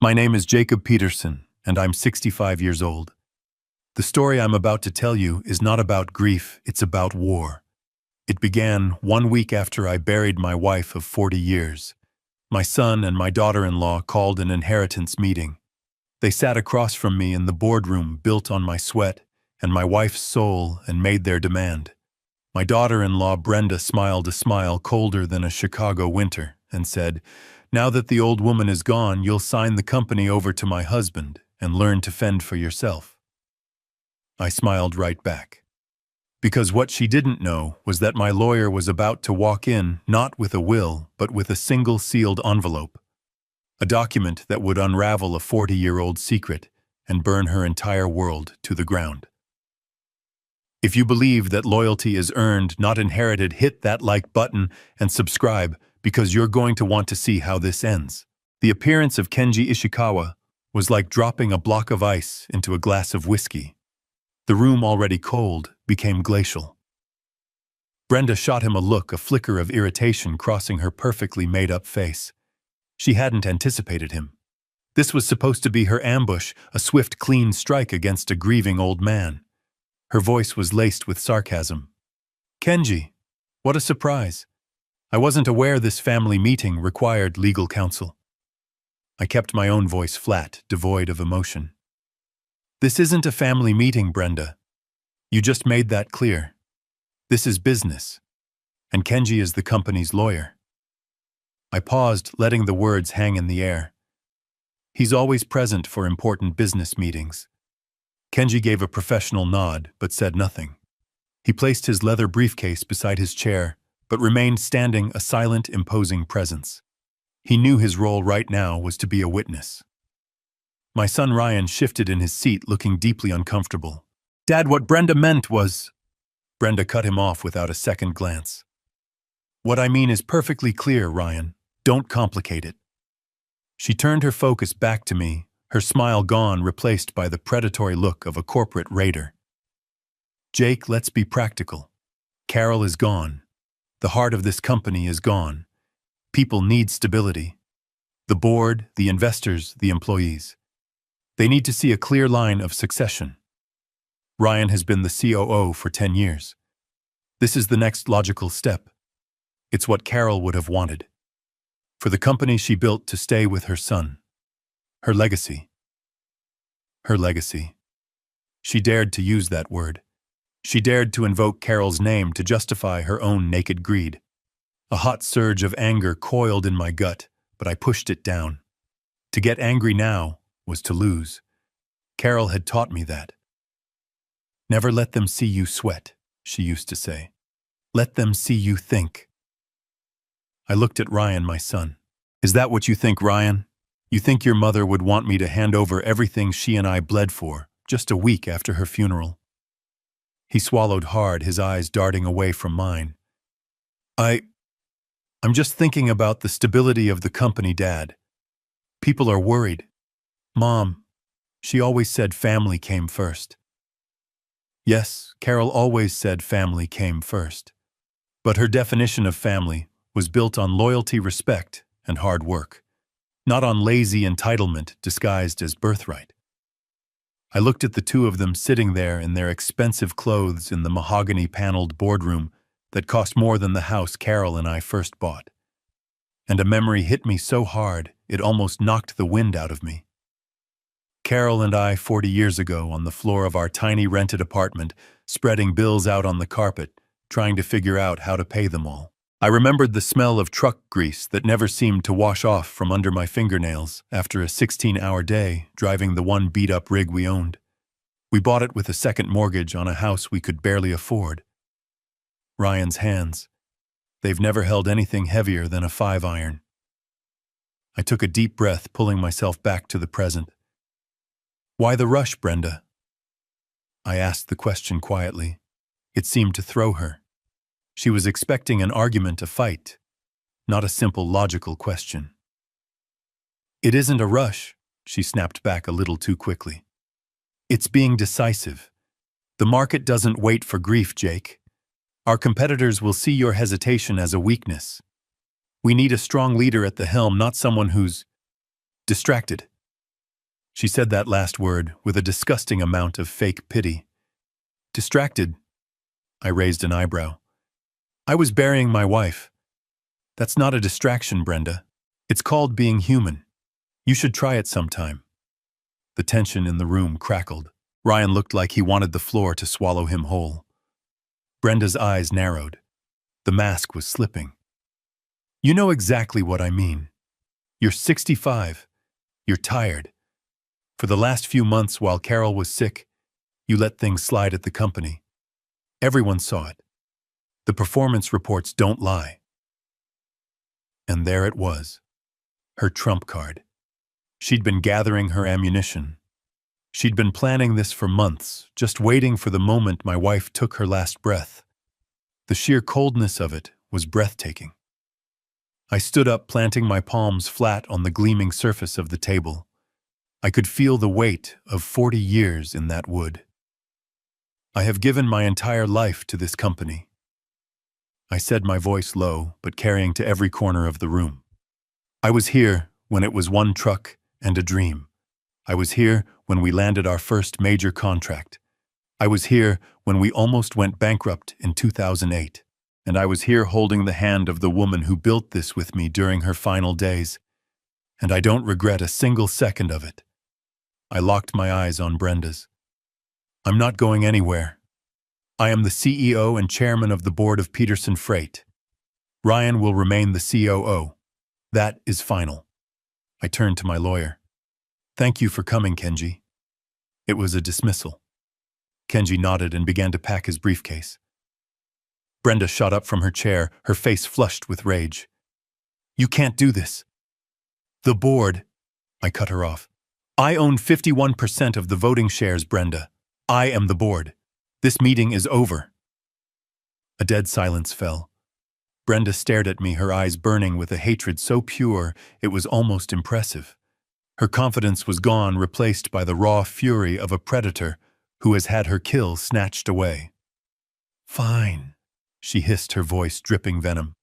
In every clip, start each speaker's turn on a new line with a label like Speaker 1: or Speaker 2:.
Speaker 1: My name is Jacob Peterson, and I'm 65 years old. The story I'm about to tell you is not about grief, it's about war. It began 1 week after I buried my wife of 40 years. My son and my daughter-in-law called an inheritance meeting. They sat across from me in the boardroom built on my sweat and my wife's soul and made their demand. My daughter-in-law Brenda smiled a smile colder than a Chicago winter and said, "Now that the old woman is gone, you'll sign the company over to my husband and learn to fend for yourself." I smiled right back. Because what she didn't know was that my lawyer was about to walk in not with a will, but with a single sealed envelope. A document that would unravel a 40-year-old secret and burn her entire world to the ground. If you believe that loyalty is earned, not inherited, hit that like button and subscribe because you're going to want to see how this ends. The appearance of Kenji Ishikawa was like dropping a block of ice into a glass of whiskey. The room, already cold, became glacial. Brenda shot him a look, a flicker of irritation crossing her perfectly made-up face. She hadn't anticipated him. This was supposed to be her ambush, a swift, clean strike against a grieving old man. Her voice was laced with sarcasm. "Kenji, what a surprise. I wasn't aware this family meeting required legal counsel." I kept my own voice flat, devoid of emotion. "This isn't a family meeting, Brenda. You just made that clear. This is business, and Kenji is the company's lawyer." I paused, letting the words hang in the air. "He's always present for important business meetings." Kenji gave a professional nod, but said nothing. He placed his leather briefcase beside his chair, but remained standing, a silent, imposing presence. He knew his role right now was to be a witness. My son Ryan shifted in his seat, looking deeply uncomfortable. "Dad, what Brenda meant was—" Brenda cut him off without a second glance. "What I mean is perfectly clear, Ryan. Don't complicate it." She turned her focus back to me, her smile gone, replaced by the predatory look of a corporate raider. "Jake, let's be practical. Carol is gone. The heart of this company is gone. People need stability. The board, the investors, the employees. They need to see a clear line of succession. Ryan has been the COO for 10 years. This is the next logical step. It's what Carol would have wanted. For the company she built to stay with her son. Her legacy. Her legacy." She dared to use that word. She dared to invoke Carol's name to justify her own naked greed. A hot surge of anger coiled in my gut, but I pushed it down. To get angry now was to lose. Carol had taught me that. "Never let them see you sweat," she used to say. "Let them see you think." I looked at Ryan, my son. "Is that what you think, Ryan? You think your mother would want me to hand over everything she and I bled for, just a week after her funeral?" He swallowed hard, his eyes darting away from mine. I'm just thinking about the stability of the company, Dad. People are worried. Mom, she always said family came first." Yes, Carol always said family came first. But her definition of family was built on loyalty, respect, and hard work, not on lazy entitlement disguised as birthright. I looked at the two of them sitting there in their expensive clothes in the mahogany-paneled boardroom that cost more than the house Carol and I first bought. And a memory hit me so hard it almost knocked the wind out of me. Carol and I 40 years ago on the floor of our tiny rented apartment, spreading bills out on the carpet, trying to figure out how to pay them all. I remembered the smell of truck grease that never seemed to wash off from under my fingernails after a 16-hour day driving the one beat-up rig we owned. We bought it with a second mortgage on a house we could barely afford. Ryan's hands. They've never held anything heavier than a 5-iron. I took a deep breath, pulling myself back to the present. "Why the rush, Brenda?" I asked the question quietly. It seemed to throw her. She was expecting an argument, a fight, not a simple logical question. "It isn't a rush," she snapped back a little too quickly. "It's being decisive. The market doesn't wait for grief, Jake. Our competitors will see your hesitation as a weakness. We need a strong leader at the helm, not someone who's distracted." She said that last word with a disgusting amount of fake pity. Distracted. I raised an eyebrow. I was burying my wife. That's not a distraction, Brenda. It's called being human. You should try it sometime. The tension in the room crackled. Ryan looked like he wanted the floor to swallow him whole. Brenda's eyes narrowed. The mask was slipping. You know exactly what I mean. You're 65. You're tired. For the last few months while Carol was sick, you let things slide at the company. Everyone saw it. The performance reports don't lie. And there it was. Her trump card. She'd been gathering her ammunition. She'd been planning this for months, just waiting for the moment my wife took her last breath. The sheer coldness of it was breathtaking. I stood up, planting my palms flat on the gleaming surface of the table. I could feel the weight of 40 years in that wood. I have given my entire life to this company. I said, my voice low, but carrying to every corner of the room. I was here when it was one truck and a dream. I was here when we landed our first major contract. I was here when we almost went bankrupt in 2008. And I was here holding the hand of the woman who built this with me during her final days. And I don't regret a single second of it. I locked my eyes on Brenda's. I'm not going anywhere. I am the CEO and chairman of the board of Peterson Freight. Ryan will remain the COO. That is final. I turned to my lawyer. Thank you for coming, Kenji. It was a dismissal. Kenji nodded and began to pack his briefcase. Brenda shot up from her chair, her face flushed with rage. You can't do this. The board. I cut her off. I own 51% of the voting shares, Brenda. I am the board. This meeting is over. A dead silence fell. Brenda stared at me, her eyes burning with a hatred so pure it was almost impressive. Her confidence was gone, replaced by the raw fury of a predator who has had her kill snatched away. Fine, she hissed, her voice dripping venom.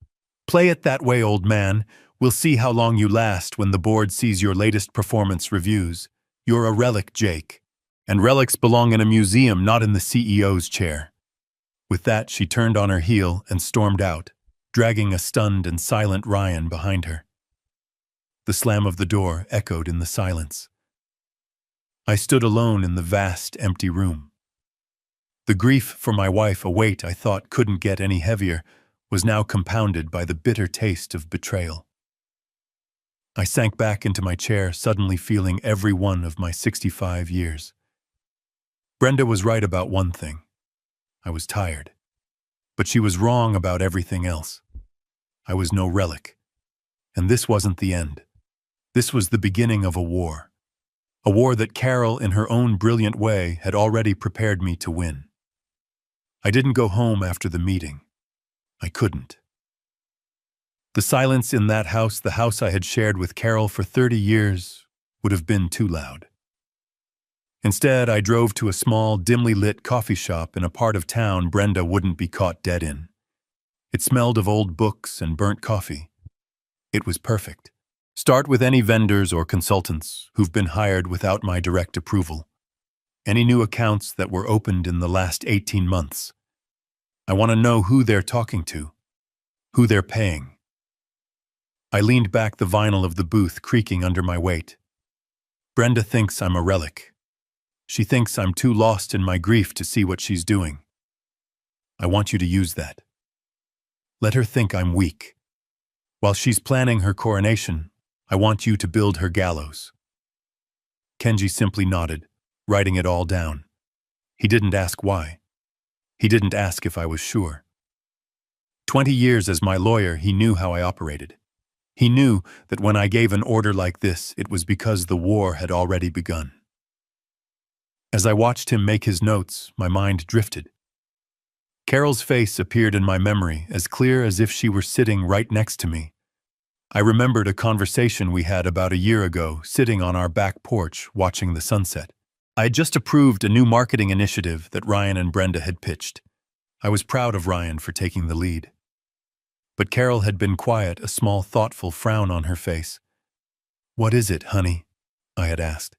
Speaker 1: Play it that way, old man. We'll see how long you last when the board sees your latest performance reviews. You're a relic, Jake. And relics belong in a museum, not in the CEO's chair. With that, she turned on her heel and stormed out, dragging a stunned and silent Ryan behind her. The slam of the door echoed in the silence. I stood alone in the vast, empty room. The grief for my wife, a weight I thought couldn't get any heavier, was now compounded by the bitter taste of betrayal. I sank back into my chair, suddenly feeling every one of my 65 years. Brenda was right about one thing. I was tired. But she was wrong about everything else. I was no relic. And this wasn't the end. This was the beginning of a war. A war that Carol, in her own brilliant way, had already prepared me to win. I didn't go home after the meeting. I couldn't. The silence in that house, the house I had shared with Carol for 30 years, would have been too loud. Instead, I drove to a small, dimly lit coffee shop in a part of town Brenda wouldn't be caught dead in. It smelled of old books and burnt coffee. It was perfect. Start with any vendors or consultants who've been hired without my direct approval. Any new accounts that were opened in the last 18 months. I want to know who they're talking to, who they're paying. I leaned back, the vinyl of the booth creaking under my weight. Brenda thinks I'm a relic. She thinks I'm too lost in my grief to see what she's doing. I want you to use that. Let her think I'm weak. While she's planning her coronation, I want you to build her gallows. Kenji simply nodded, writing it all down. He didn't ask why. He didn't ask if I was sure. 20 years as my lawyer, he knew how I operated. He knew that when I gave an order like this, it was because the war had already begun. As I watched him make his notes, my mind drifted. Carol's face appeared in my memory, as clear as if she were sitting right next to me. I remembered a conversation we had about a year ago, sitting on our back porch, watching the sunset. I had just approved a new marketing initiative that Ryan and Brenda had pitched. I was proud of Ryan for taking the lead. But Carol had been quiet, a small, thoughtful frown on her face. "What is it, honey?" I had asked.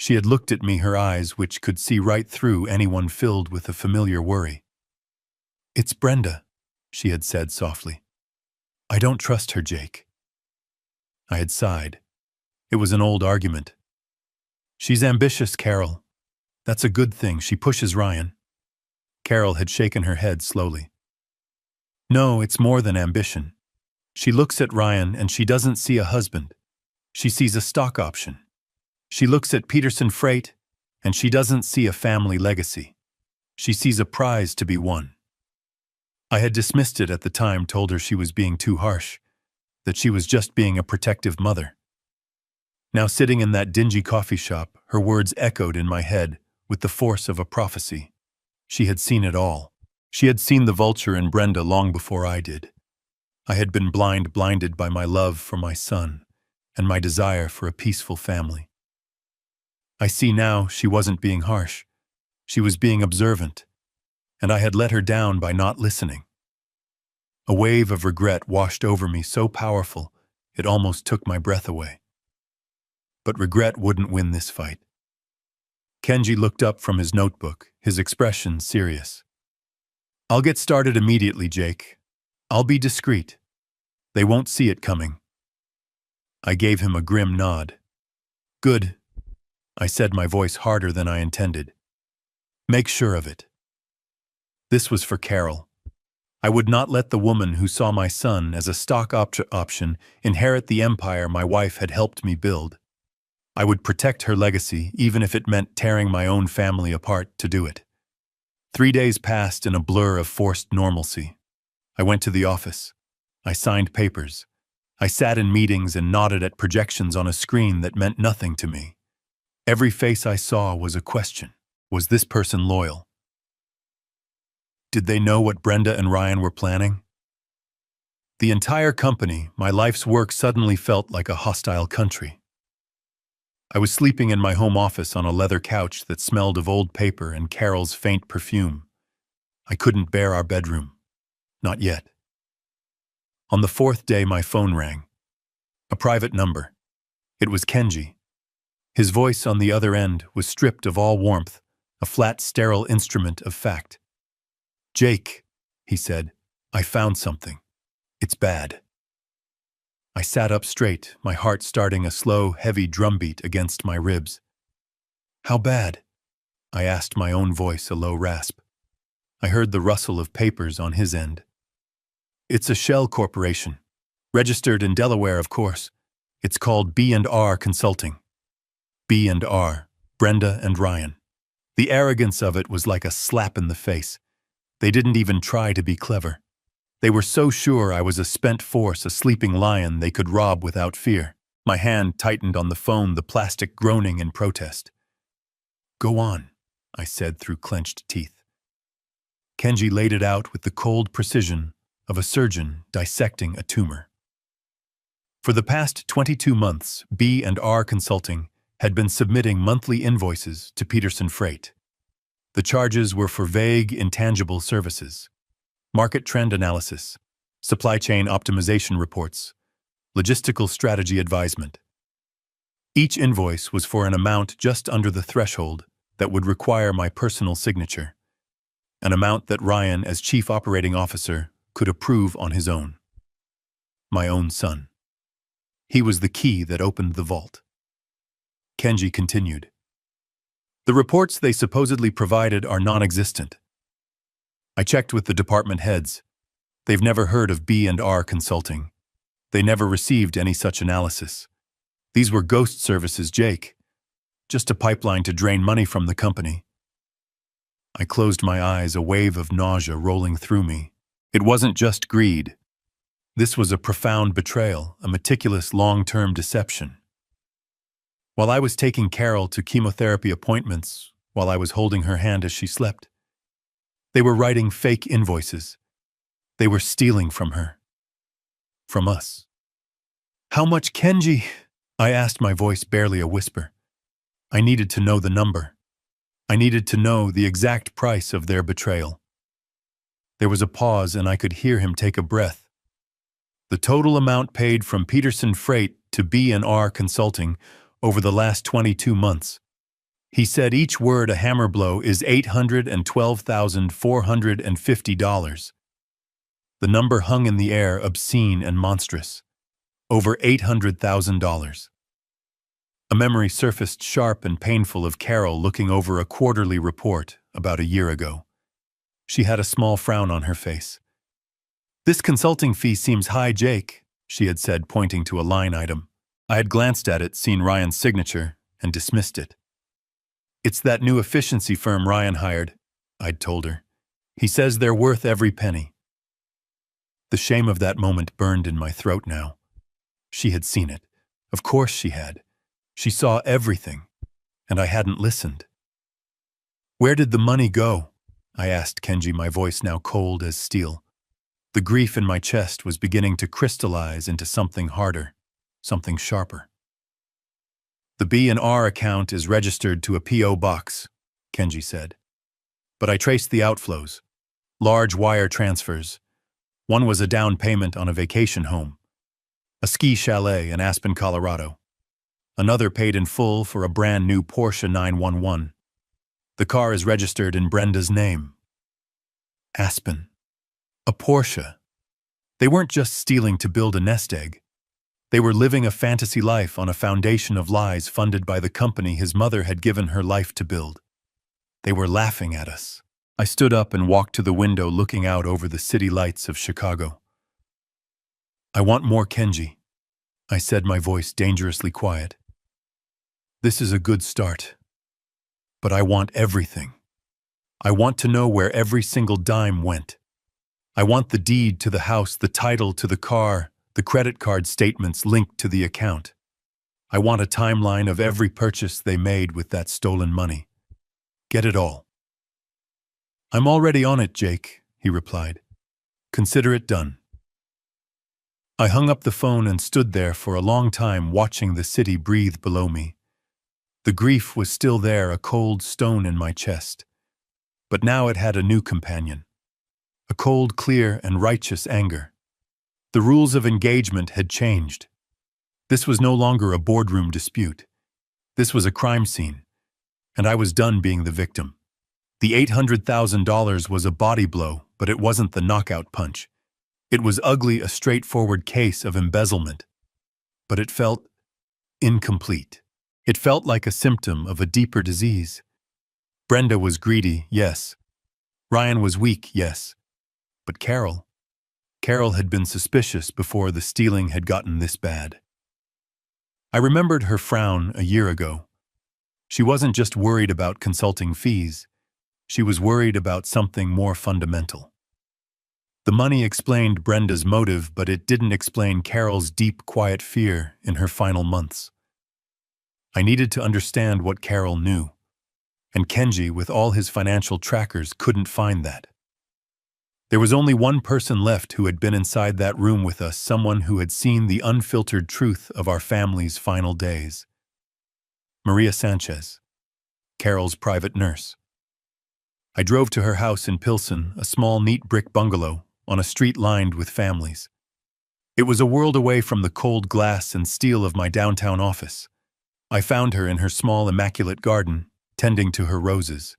Speaker 1: She had looked at me, her eyes which could see right through anyone filled with a familiar worry. "It's Brenda," she had said softly. "I don't trust her, Jake." I had sighed. It was an old argument. "She's ambitious, Carol. That's a good thing. She pushes Ryan." Carol had shaken her head slowly. "No, it's more than ambition. She looks at Ryan and she doesn't see a husband. She sees a stock option. She looks at Peterson Freight and she doesn't see a family legacy. She sees a prize to be won." I had dismissed it at the time, told her she was being too harsh, that she was just being a protective mother. Now, sitting in that dingy coffee shop, her words echoed in my head with the force of a prophecy. She had seen it all. She had seen the vulture in Brenda long before I did. I had been blinded by my love for my son and my desire for a peaceful family. I see now she wasn't being harsh. She was being observant, and I had let her down by not listening. A wave of regret washed over me, so powerful it almost took my breath away. But regret wouldn't win this fight. Kenji looked up from his notebook, his expression serious. "I'll get started immediately, Jake. I'll be discreet. They won't see it coming." I gave him a grim nod. "Good," I said, my voice harder than I intended. "Make sure of it." This was for Carol. I would not let the woman who saw my son as a stock option inherit the empire my wife had helped me build. I would protect her legacy, even if it meant tearing my own family apart to do it. 3 days passed in a blur of forced normalcy. I went to the office. I signed papers. I sat in meetings and nodded at projections on a screen that meant nothing to me. Every face I saw was a question. Was this person loyal? Did they know what Brenda and Ryan were planning? The entire company, my life's work, suddenly felt like a hostile country. I was sleeping in my home office on a leather couch that smelled of old paper and Carol's faint perfume. I couldn't bear our bedroom. Not yet. On the 4th day, my phone rang. A private number. It was Kenji. His voice on the other end was stripped of all warmth, a flat, sterile instrument of fact. "Jake," he said, "I found something. It's bad." I sat up straight, my heart starting a slow, heavy drumbeat against my ribs. "How bad?" I asked, my own voice a low rasp. I heard the rustle of papers on his end. "It's a shell corporation. Registered in Delaware, of course. It's called B&R Consulting." B&R, Brenda and Ryan. The arrogance of it was like a slap in the face. They didn't even try to be clever. They were so sure I was a spent force, a sleeping lion they could rob without fear. My hand tightened on the phone, the plastic groaning in protest. "Go on," I said through clenched teeth. Kenji laid it out with the cold precision of a surgeon dissecting a tumor. For the past 22 months, B&R Consulting had been submitting monthly invoices to Peterson Freight. The charges were for vague, intangible services: market trend analysis, supply chain optimization reports, logistical strategy advisement. Each invoice was for an amount just under the threshold that would require my personal signature, an amount that Ryan, as Chief Operating Officer, could approve on his own. My own son. He was the key that opened the vault. Kenji continued. "The reports they supposedly provided are non-existent. I checked with the department heads. They've never heard of B&R Consulting. They never received any such analysis. These were ghost services, Jake. Just a pipeline to drain money from the company." I closed my eyes, a wave of nausea rolling through me. It wasn't just greed. This was a profound betrayal, a meticulous long-term deception. While I was taking Carol to chemotherapy appointments, while I was holding her hand as she slept, they were writing fake invoices. They were stealing from her. From us. "How much, Kenji?" I asked, my voice barely a whisper. I needed to know the number. I needed to know the exact price of their betrayal. There was a pause and I could hear him take a breath. "The total amount paid from Peterson Freight to B&R Consulting over the last 22 months, He said each word a hammer blow is $812,450. The number hung in the air, obscene and monstrous. Over $800,000. A memory surfaced sharp and painful of Carol looking over a quarterly report about a year ago. She had a small frown on her face. "This consulting fee seems high, Jake," she had said, pointing to a line item. I had glanced at it, seen Ryan's signature, and dismissed it. "It's that new efficiency firm Ryan hired," I'd told her. "He says they're worth every penny." The shame of that moment burned in my throat now. She had seen it. Of course she had. She saw everything, and I hadn't listened. "Where did the money go?" I asked Kenji, my voice now cold as steel. The grief in my chest was beginning to crystallize into something harder, something sharper. "The B&R account is registered to a P.O. box," Kenji said. "But I traced the outflows. Large wire transfers. One was a down payment on a vacation home, a ski chalet in Aspen, Colorado. Another paid in full for a brand new Porsche 911. The car is registered in Brenda's name." Aspen. A Porsche. They weren't just stealing to build a nest egg. They were living a fantasy life on a foundation of lies funded by the company his mother had given her life to build. They were laughing at us. I stood up and walked to the window looking out over the city lights of Chicago. "I want more, Kenji," I said, my voice dangerously quiet. "This is a good start. But I want everything. I want to know where every single dime went. I want the deed to the house, the title to the car, the credit card statements linked to the account. I want a timeline of every purchase they made with that stolen money. Get it all." "I'm already on it, Jake," he replied. "Consider it done." I hung up the phone and stood there for a long time watching the city breathe below me. The grief was still there, a cold stone in my chest. But now it had a new companion. A cold, clear, and righteous anger. The rules of engagement had changed. This was no longer a boardroom dispute. This was a crime scene, and I was done being the victim. The $800,000 was a body blow, but it wasn't the knockout punch. It was ugly, a straightforward case of embezzlement. But it felt incomplete. It felt like a symptom of a deeper disease. Brenda was greedy, yes. Ryan was weak, yes. But Carol had been suspicious before the stealing had gotten this bad. I remembered her frown a year ago. She wasn't just worried about consulting fees. She was worried about something more fundamental. The money explained Brenda's motive, but it didn't explain Carol's deep, quiet fear in her final months. I needed to understand what Carol knew, and Kenji, with all his financial trackers, couldn't find that. There was only one person left who had been inside that room with us, someone who had seen the unfiltered truth of our family's final days. Maria Sanchez, Carol's private nurse. I drove to her house in Pilsen, a small, neat brick bungalow on a street lined with families. It was a world away from the cold glass and steel of my downtown office. I found her in her small, immaculate garden, tending to her roses.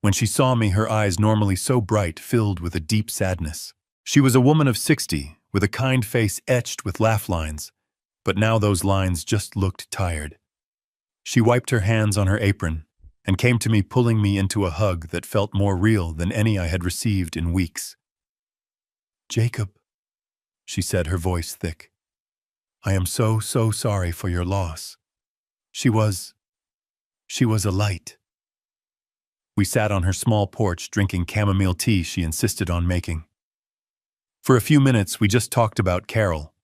Speaker 1: When she saw me, her eyes, normally so bright, filled with a deep sadness. She was a woman of 60, with a kind face etched with laugh lines, but now those lines just looked tired. She wiped her hands on her apron and came to me, pulling me into a hug that felt more real than any I had received in weeks. "Jacob," she said, her voice thick. "I am so sorry for your loss. She was a light." We sat on her small porch drinking chamomile tea she insisted on making. For a few minutes, we just talked about Carol.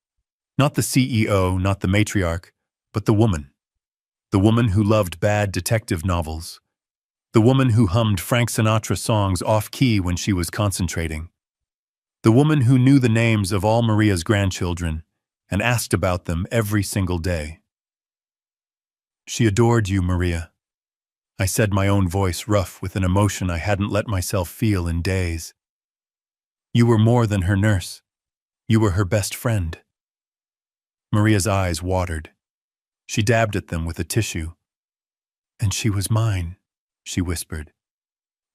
Speaker 1: Not the CEO, not the matriarch, but the woman. The woman who loved bad detective novels. The woman who hummed Frank Sinatra songs off-key when she was concentrating. The woman who knew the names of all Maria's grandchildren and asked about them every single day. "She adored you, Maria," I said, my own voice rough with an emotion I hadn't let myself feel in days. "You were more than her nurse. You were her best friend." Maria's eyes watered. She dabbed at them with a tissue. And she was mine, she whispered.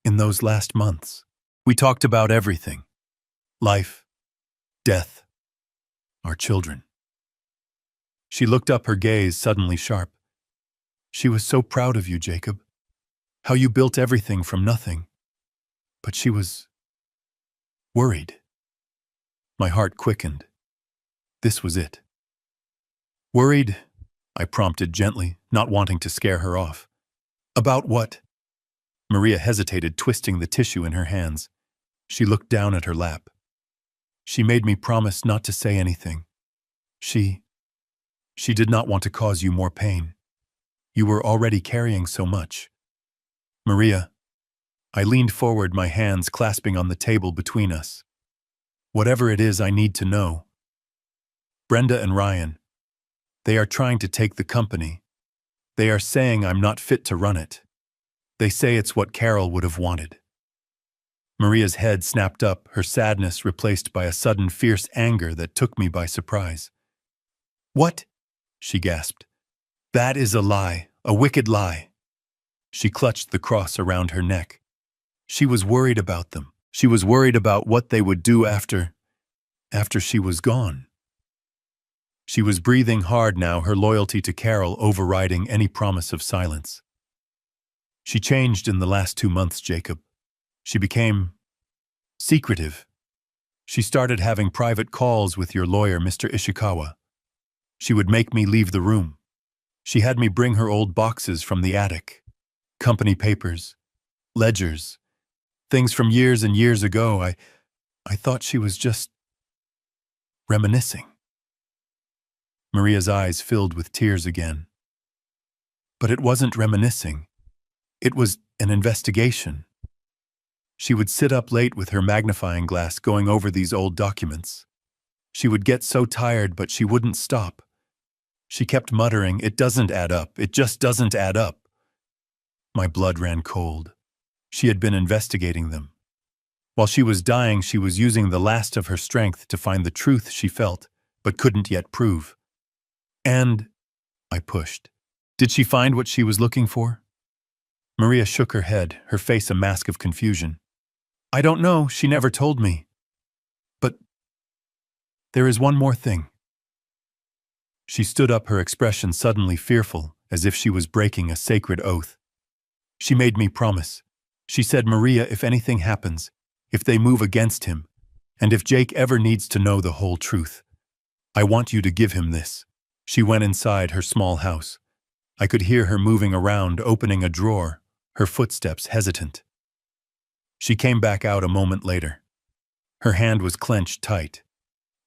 Speaker 1: In those last months, we talked about everything. Life, death, our children. She looked up, her gaze suddenly sharp. She was so proud of you, Jacob. How you built everything from nothing. But she was worried. My heart quickened. This was it. Worried? I prompted gently, not wanting to scare her off. About what? Maria hesitated, twisting the tissue in her hands. She looked down at her lap. She made me promise not to say anything. She did not want to cause you more pain. You were already carrying so much. Maria, I leaned forward, my hands clasping on the table between us. Whatever it is, I need to know. Brenda and Ryan, they are trying to take the company. They are saying I'm not fit to run it. They say it's what Carol would have wanted. Maria's head snapped up, her sadness replaced by a sudden fierce anger that took me by surprise. What? She gasped. That is a lie, a wicked lie. She clutched the cross around her neck. She was worried about them. She was worried about what they would do after she was gone. She was breathing hard now, her loyalty to Carol overriding any promise of silence. She changed in the last 2 months, Jacob. She became secretive. She started having private calls with your lawyer, Mr. Ishikawa. She would make me leave the room. She had me bring her old boxes from the attic. Company papers, ledgers, things from years and years ago. I thought she was just reminiscing. Maria's eyes filled with tears again. But it wasn't reminiscing. It was an investigation. She would sit up late with her magnifying glass going over these old documents. She would get so tired, but she wouldn't stop. She kept muttering, "It doesn't add up. It just doesn't add up." My blood ran cold. She had been investigating them. While she was dying, she was using the last of her strength to find the truth she felt, but couldn't yet prove. And I pushed. Did she find what she was looking for? Maria shook her head, her face a mask of confusion. I don't know, she never told me. But there is one more thing. She stood up, her expression suddenly fearful, as if she was breaking a sacred oath. She made me promise. She said, Maria, if anything happens, if they move against him, and if Jake ever needs to know the whole truth, I want you to give him this. She went inside her small house. I could hear her moving around, opening a drawer, her footsteps hesitant. She came back out a moment later. Her hand was clenched tight.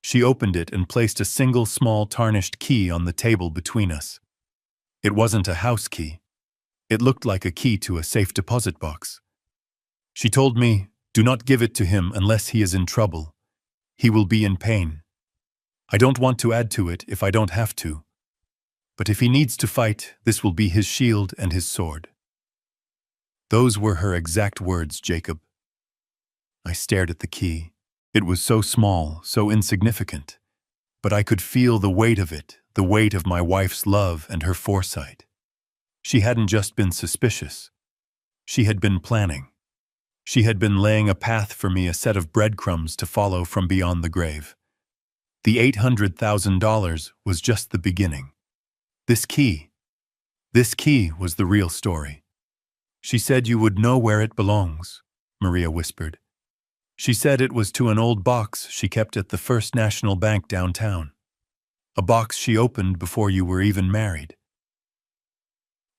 Speaker 1: She opened it and placed a single small tarnished key on the table between us. It wasn't a house key. It looked like a key to a safe deposit box. She told me, do not give it to him unless he is in trouble. He will be in pain. I don't want to add to it if I don't have to. But if he needs to fight, this will be his shield and his sword. Those were her exact words, Jacob. I stared at the key. It was so small, so insignificant. But I could feel the weight of it, the weight of my wife's love and her foresight. She hadn't just been suspicious. She had been planning. She had been laying a path for me, a set of breadcrumbs to follow from beyond the grave. The $800,000 was just the beginning. This key was the real story. She said you would know where it belongs, Maria whispered. She said it was to an old box she kept at the First National Bank downtown. A box she opened before you were even married.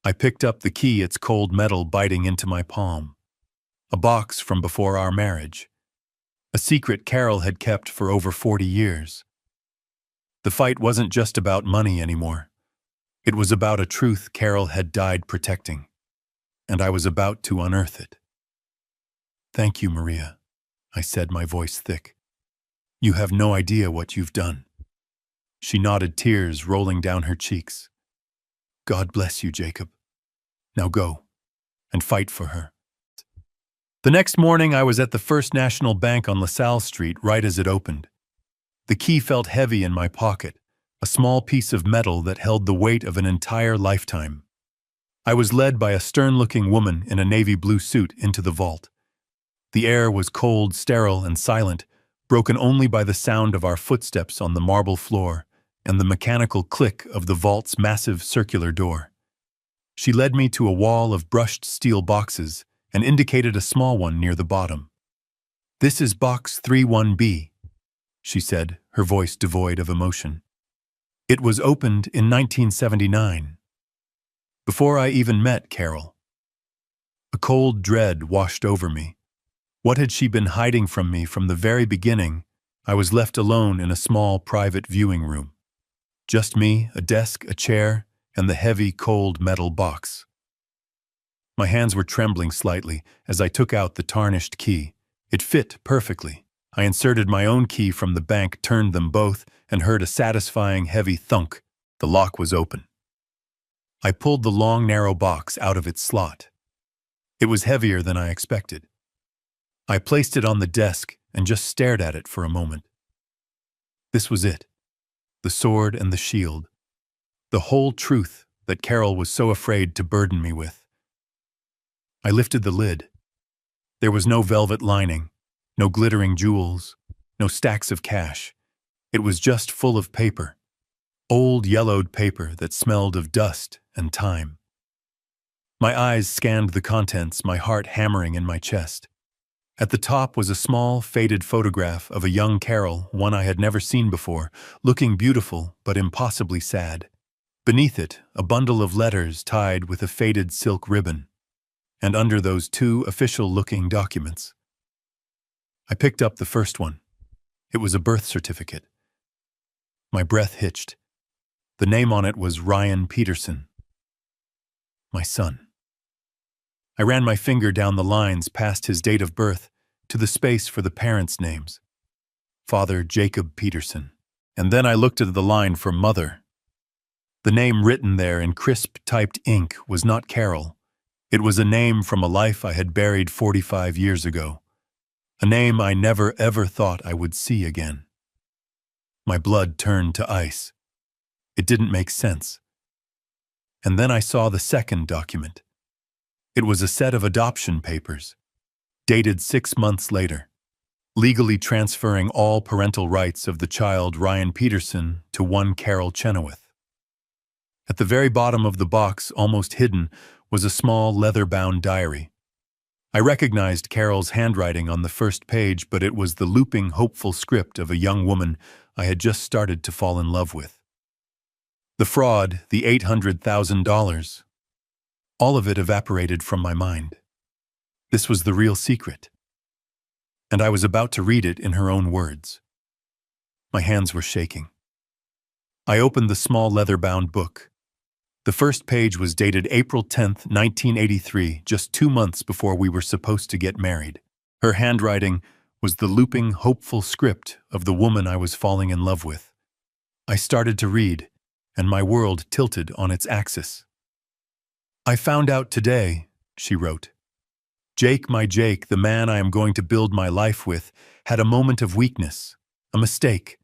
Speaker 1: I picked up the key, its cold metal biting into my palm. A box from before our marriage. A secret Carol had kept for over 40 years. The fight wasn't just about money anymore. It was about a truth Carol had died protecting. And I was about to unearth it. Thank you, Maria, I said, my voice thick. You have no idea what you've done. She nodded, tears rolling down her cheeks. God bless you, Jacob. Now go and fight for her. The next morning, I was at the First National Bank on LaSalle Street right as it opened. The key felt heavy in my pocket, a small piece of metal that held the weight of an entire lifetime. I was led by a stern-looking woman in a navy blue suit into the vault. The air was cold, sterile, and silent, broken only by the sound of our footsteps on the marble floor and the mechanical click of the vault's massive circular door. She led me to a wall of brushed steel boxes and indicated a small one near the bottom. "This is box 31B," she said, her voice devoid of emotion. "It was opened in 1979. Before I even met Carol." A cold dread washed over me. What had she been hiding from me from the very beginning? I was left alone in a small private viewing room. Just me, a desk, a chair, and the heavy, cold metal box. My hands were trembling slightly as I took out the tarnished key. It fit perfectly. I inserted my own key from the bank, turned them both, and heard a satisfying heavy thunk. The lock was open. I pulled the long, narrow box out of its slot. It was heavier than I expected. I placed it on the desk and just stared at it for a moment. This was it. The sword and the shield. The whole truth that Carol was so afraid to burden me with. I lifted the lid. There was no velvet lining, no glittering jewels, no stacks of cash. It was just full of paper. Old yellowed paper that smelled of dust and time. My eyes scanned the contents, my heart hammering in my chest. At the top was a small, faded photograph of a young Carol, one I had never seen before, looking beautiful but impossibly sad. Beneath it, a bundle of letters tied with a faded silk ribbon. And under those two official-looking documents. I picked up the first one. It was a birth certificate. My breath hitched. The name on it was Ryan Peterson. My son. I ran my finger down the lines past his date of birth to the space for the parents' names. Father Jacob Peterson. And then I looked at the line for mother. The name written there in crisp typed ink was not Carol. It was a name from a life I had buried 45 years ago. A name I never ever thought I would see again. My blood turned to ice. It didn't make sense. And then I saw the second document. It was a set of adoption papers, dated 6 months later, legally transferring all parental rights of the child Ryan Peterson to one Carol Chenoweth. At the very bottom of the box, almost hidden, was a small leather-bound diary. I recognized Carol's handwriting on the first page, but it was the looping, hopeful script of a young woman I had just started to fall in love with. The fraud, the $800,000. All of it evaporated from my mind. This was the real secret. And I was about to read it in her own words. My hands were shaking. I opened the small leather-bound book. The first page was dated April 10th, 1983, just 2 months before we were supposed to get married. Her handwriting was the looping, hopeful script of the woman I was falling in love with. I started to read, and my world tilted on its axis. "I found out today," she wrote. "Jake, my Jake, the man I am going to build my life with, had a moment of weakness, a mistake,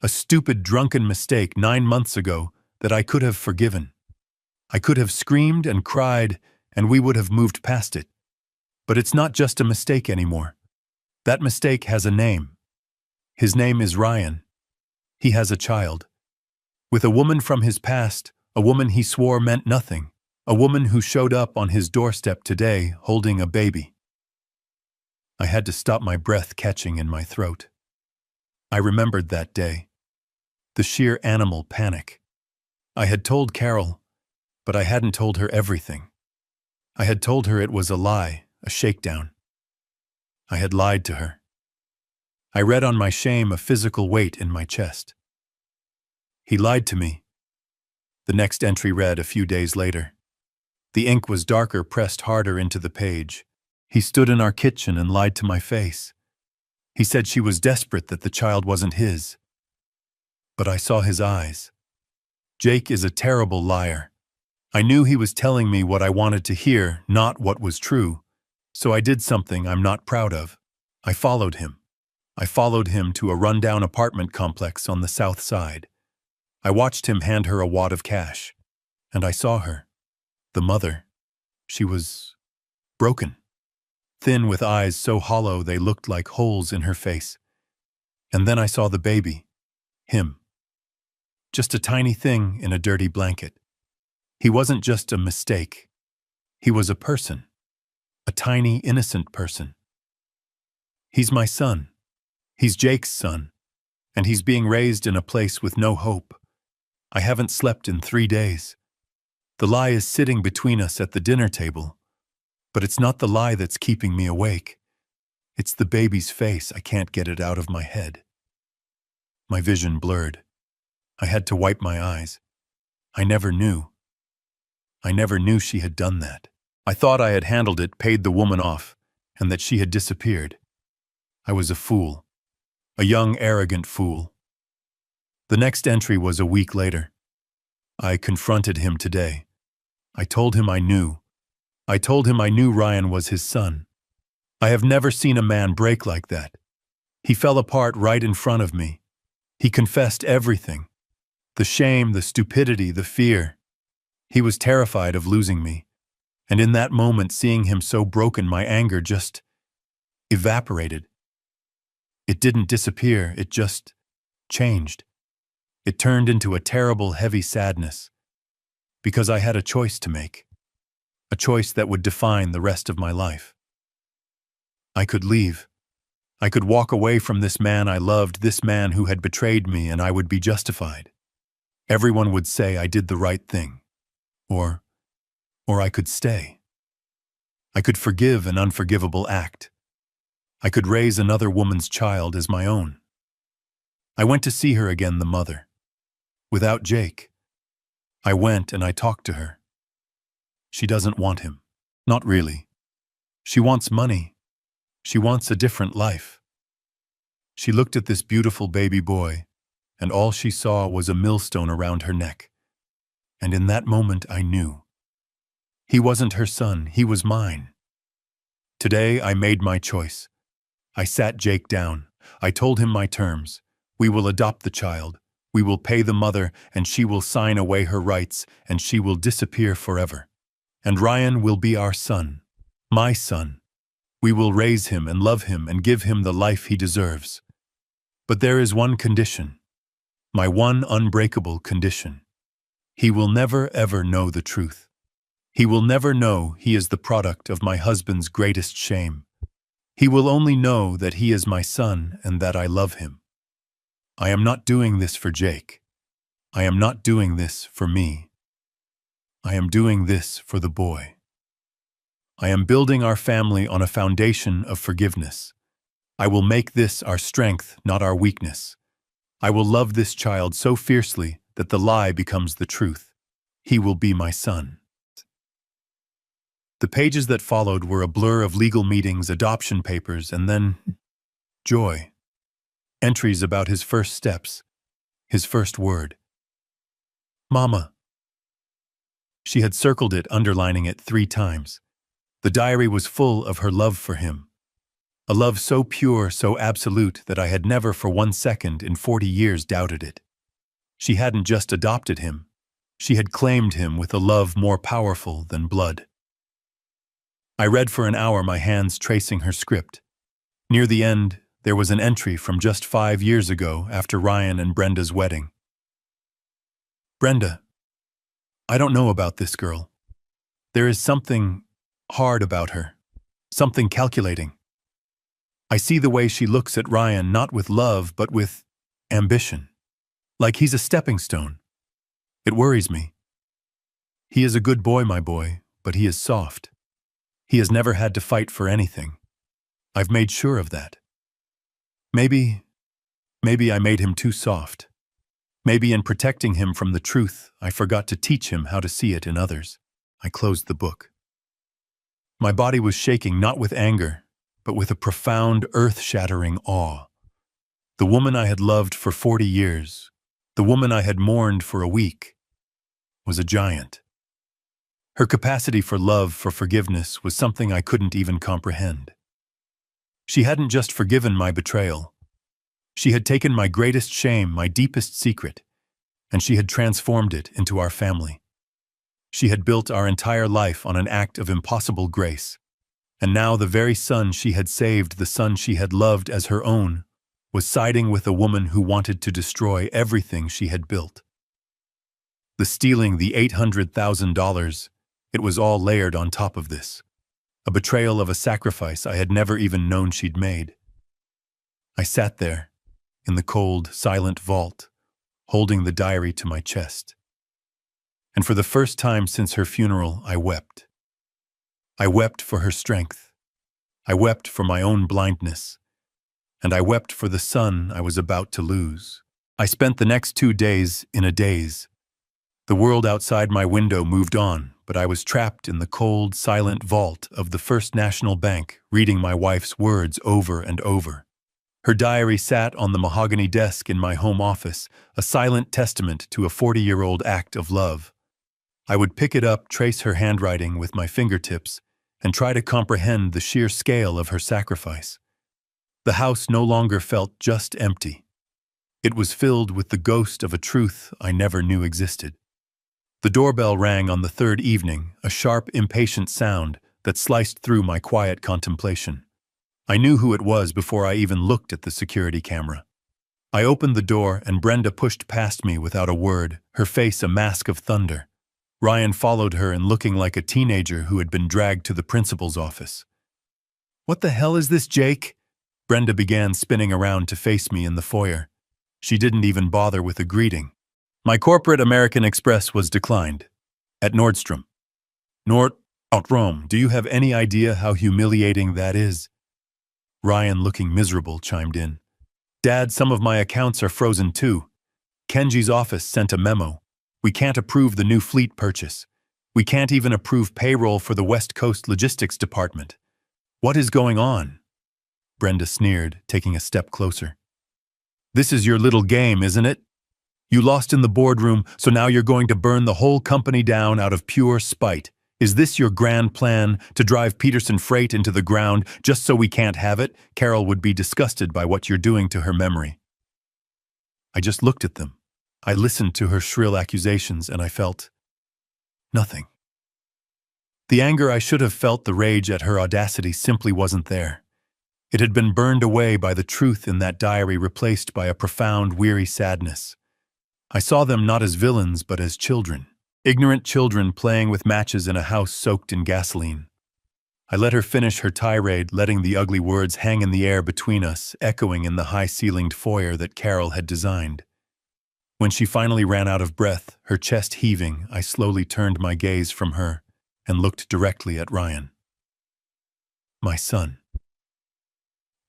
Speaker 1: a stupid, drunken mistake 9 months ago that I could have forgiven. I could have screamed and cried, and we would have moved past it. But it's not just a mistake anymore. That mistake has a name. His name is Ryan. He has a child. With a woman from his past, a woman he swore meant nothing, a woman who showed up on his doorstep today holding a baby." I had to stop my breath catching in my throat. I remembered that day. The sheer animal panic. I had told Carol, but I hadn't told her everything. I had told her it was a lie, a shakedown. I had lied to her. I read on my shame a physical weight in my chest. He lied to me. The next entry read a few days later. The ink was darker, pressed harder into the page. He stood in our kitchen and lied to my face. He said she was desperate that the child wasn't his. But I saw his eyes. Jake is a terrible liar. I knew he was telling me what I wanted to hear, not what was true. So I did something I'm not proud of. I followed him. I followed him to a rundown apartment complex on the south side. I watched him hand her a wad of cash. And I saw her. The mother, she was broken, thin with eyes so hollow they looked like holes in her face. And then I saw the baby, him. Just a tiny thing in a dirty blanket. He wasn't just a mistake. He was a person. A tiny, innocent person. He's my son. He's Jake's son. And he's being raised in a place with no hope. I haven't slept in 3 days. The lie is sitting between us at the dinner table. But it's not the lie that's keeping me awake. It's the baby's face. I can't get it out of my head. My vision blurred. I had to wipe my eyes. I never knew. I never knew she had done that. I thought I had handled it, paid the woman off, and that she had disappeared. I was a fool. A young, arrogant fool. The next entry was a week later. I confronted him today. I told him I knew. I told him I knew Ryan was his son. I have never seen a man break like that. He fell apart right in front of me. He confessed everything. The shame, the stupidity, the fear. He was terrified of losing me. And in that moment, seeing him so broken, my anger just evaporated. It didn't disappear, it just changed. It turned into a terrible, heavy sadness. Because I had a choice to make. A choice that would define the rest of my life. I could leave. I could walk away from this man I loved, this man who had betrayed me, and I would be justified. Everyone would say I did the right thing. Or I could stay. I could forgive an unforgivable act. I could raise another woman's child as my own. I went to see her again, the mother. Without Jake. I went and I talked to her. She doesn't want him. Not really. She wants money. She wants a different life. She looked at this beautiful baby boy, and all she saw was a millstone around her neck. And in that moment I knew. He wasn't her son, he was mine. Today I made my choice. I sat Jake down. I told him my terms. We will adopt the child. We will pay the mother, and she will sign away her rights, and she will disappear forever. And Ryan will be our son. My son. We will raise him and love him and give him the life he deserves. But there is one condition. My one unbreakable condition. He will never ever know the truth. He will never know he is the product of my husband's greatest shame. He will only know that he is my son and that I love him. I am not doing this for Jake. I am not doing this for me. I am doing this for the boy. I am building our family on a foundation of forgiveness. I will make this our strength, not our weakness. I will love this child so fiercely that the lie becomes the truth. He will be my son. The pages that followed were a blur of legal meetings, adoption papers, and then joy. Entries about his first steps, his first word. Mama. She had circled it, underlining it 3 times. The diary was full of her love for him. A love so pure, so absolute, that I had never for 1 second in 40 years doubted it. She hadn't just adopted him. She had claimed him with a love more powerful than blood. I read for an hour, my hands tracing her script. Near the end, there was an entry from just 5 years ago, after Ryan and Brenda's wedding. Brenda, I don't know about this girl. There is something hard about her, something calculating. I see the way she looks at Ryan, not with love, but with ambition. Like he's a stepping stone. It worries me. He is a good boy, my boy, but he is soft. He has never had to fight for anything. I've made sure of that. Maybe I made him too soft. Maybe in protecting him from the truth, I forgot to teach him how to see it in others. I closed the book. My body was shaking, not with anger, but with a profound, earth-shattering awe. The woman I had loved for 40 years, the woman I had mourned for a week, was a giant. Her capacity for love, for forgiveness, was something I couldn't even comprehend. She hadn't just forgiven my betrayal. She had taken my greatest shame, my deepest secret, and she had transformed it into our family. She had built our entire life on an act of impossible grace. And now the very son she had saved, the son she had loved as her own, was siding with a woman who wanted to destroy everything she had built. The stealing the $800,000, it was all layered on top of this. A betrayal of a sacrifice I had never even known she'd made. I sat there, in the cold, silent vault, holding the diary to my chest. And for the first time since her funeral, I wept. I wept for her strength. I wept for my own blindness. And I wept for the son I was about to lose. I spent the next 2 days in a daze. The world outside my window moved on, but I was trapped in the cold, silent vault of the First National Bank, reading my wife's words over and over. Her diary sat on the mahogany desk in my home office, a silent testament to a 40-year-old act of love. I would pick it up, trace her handwriting with my fingertips, and try to comprehend the sheer scale of her sacrifice. The house no longer felt just empty. It was filled with the ghost of a truth I never knew existed. The doorbell rang on the third evening, a sharp, impatient sound that sliced through my quiet contemplation. I knew who it was before I even looked at the security camera. I opened the door and Brenda pushed past me without a word, her face a mask of thunder. Ryan followed her and looking like a teenager who had been dragged to the principal's office. "What the hell is this, Jake?" Brenda began spinning around to face me in the foyer. She didn't even bother with a greeting. My corporate American Express was declined. At Nordstrom. Nordstrom, do you have any idea how humiliating that is? Ryan, looking miserable, chimed in. Dad, some of my accounts are frozen too. Kenji's office sent a memo. We can't approve the new fleet purchase. We can't even approve payroll for the West Coast Logistics Department. What is going on? Brenda sneered, taking a step closer. This is your little game, isn't it? You lost in the boardroom, so now you're going to burn the whole company down out of pure spite. Is this your grand plan, to drive Peterson Freight into the ground just so we can't have it? Carol would be disgusted by what you're doing to her memory. I just looked at them. I listened to her shrill accusations and I felt nothing. The anger I should have felt, the rage at her audacity, simply wasn't there. It had been burned away by the truth in that diary, replaced by a profound, weary sadness. I saw them not as villains, but as children. Ignorant children playing with matches in a house soaked in gasoline. I let her finish her tirade, letting the ugly words hang in the air between us, echoing in the high-ceilinged foyer that Carol had designed. When she finally ran out of breath, her chest heaving, I slowly turned my gaze from her and looked directly at Ryan. My son.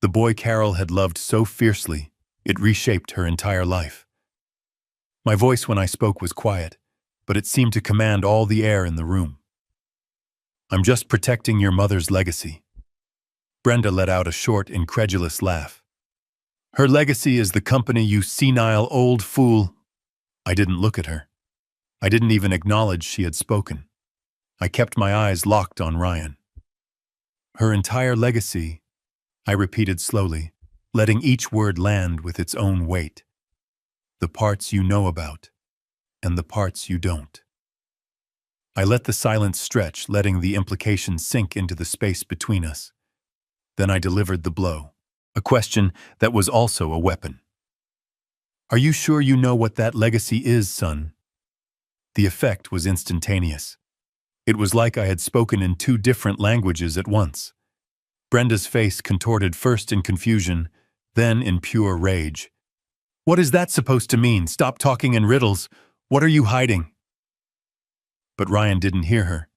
Speaker 1: The boy Carol had loved so fiercely, it reshaped her entire life. My voice when I spoke was quiet, but it seemed to command all the air in the room. I'm just protecting your mother's legacy. Brenda let out a short, incredulous laugh. Her legacy is the company, you senile old fool. I didn't look at her. I didn't even acknowledge she had spoken. I kept my eyes locked on Ryan. Her entire legacy, I repeated slowly, letting each word land with its own weight. The parts you know about, and the parts you don't. I let the silence stretch, letting the implications sink into the space between us. Then I delivered the blow, a question that was also a weapon. Are you sure you know what that legacy is, son? The effect was instantaneous. It was like I had spoken in 2 different languages at once. Brenda's face contorted, first in confusion, then in pure rage. What is that supposed to mean? Stop talking in riddles. What are you hiding? But Ryan didn't hear her.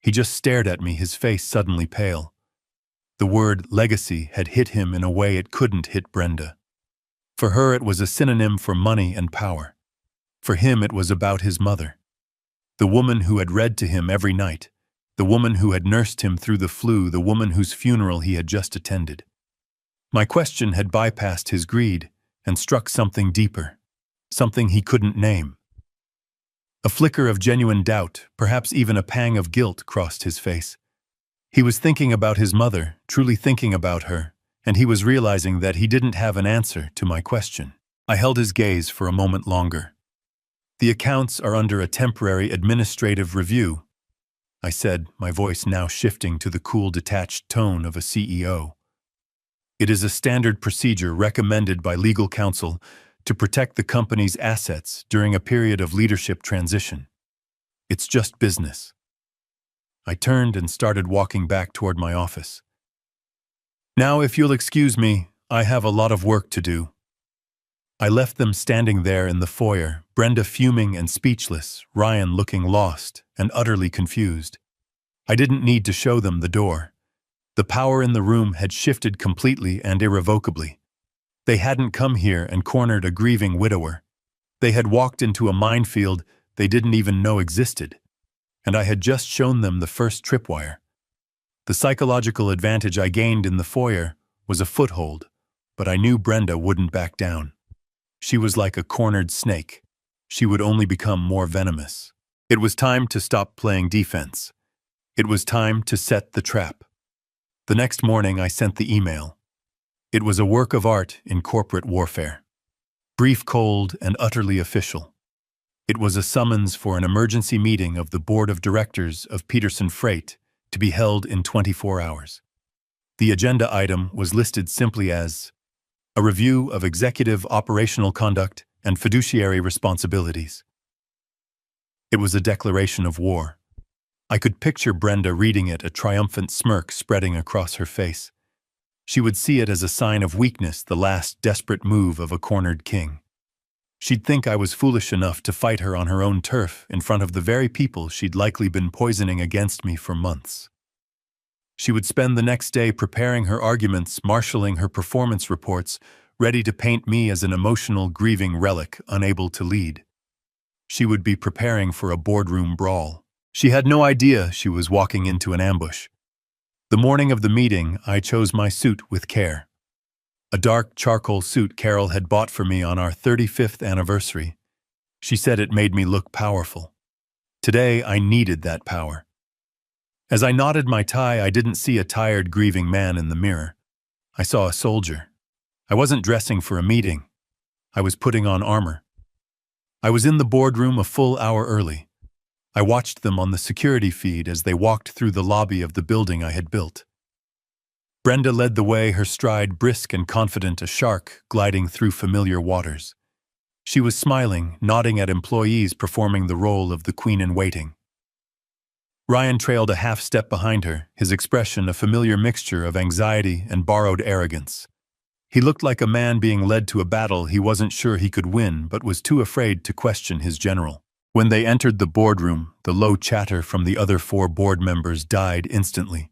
Speaker 1: He just stared at me, his face suddenly pale. The word legacy had hit him in a way it couldn't hit Brenda. For her, it was a synonym for money and power. For him, it was about his mother. The woman who had read to him every night. The woman who had nursed him through the flu. The woman whose funeral he had just attended. My question had bypassed his greed and struck something deeper, something he couldn't name. A flicker of genuine doubt, perhaps even a pang of guilt, crossed his face. He was thinking about his mother, truly thinking about her, and he was realizing that he didn't have an answer to my question. I held his gaze for a moment longer. The accounts are under a temporary administrative review, I said, my voice now shifting to the cool, detached tone of a CEO. It is a standard procedure recommended by legal counsel to protect the company's assets during a period of leadership transition. It's just business. I turned and started walking back toward my office. Now, if you'll excuse me, I have a lot of work to do. I left them standing there in the foyer, Brenda fuming and speechless, Ryan looking lost and utterly confused. I didn't need to show them the door. The power in the room had shifted completely and irrevocably. They hadn't come here and cornered a grieving widower. They had walked into a minefield they didn't even know existed. And I had just shown them the first tripwire. The psychological advantage I gained in the foyer was a foothold, but I knew Brenda wouldn't back down. She was like a cornered snake. She would only become more venomous. It was time to stop playing defense. It was time to set the trap. The next morning I sent the email. It was a work of art in corporate warfare. Brief, cold, and utterly official. It was a summons for an emergency meeting of the board of directors of Peterson Freight to be held in 24 hours. The agenda item was listed simply as a review of executive operational conduct and fiduciary responsibilities. It was a declaration of war. I could picture Brenda reading it, a triumphant smirk spreading across her face. She would see it as a sign of weakness, the last desperate move of a cornered king. She'd think I was foolish enough to fight her on her own turf in front of the very people she'd likely been poisoning against me for months. She would spend the next day preparing her arguments, marshalling her performance reports, ready to paint me as an emotional, grieving relic unable to lead. She would be preparing for a boardroom brawl. She had no idea she was walking into an ambush. The morning of the meeting, I chose my suit with care. A dark charcoal suit Carol had bought for me on our 35th anniversary. She said it made me look powerful. Today, I needed that power. As I knotted my tie, I didn't see a tired, grieving man in the mirror. I saw a soldier. I wasn't dressing for a meeting. I was putting on armor. I was in the boardroom a full hour early. I watched them on the security feed as they walked through the lobby of the building I had built. Brenda led the way, her stride brisk and confident, a shark gliding through familiar waters. She was smiling, nodding at employees performing the role of the queen-in-waiting. Ryan trailed a half step behind her, his expression a familiar mixture of anxiety and borrowed arrogance. He looked like a man being led to a battle he wasn't sure he could win but was too afraid to question his general. When they entered the boardroom, the low chatter from the other 4 board members died instantly.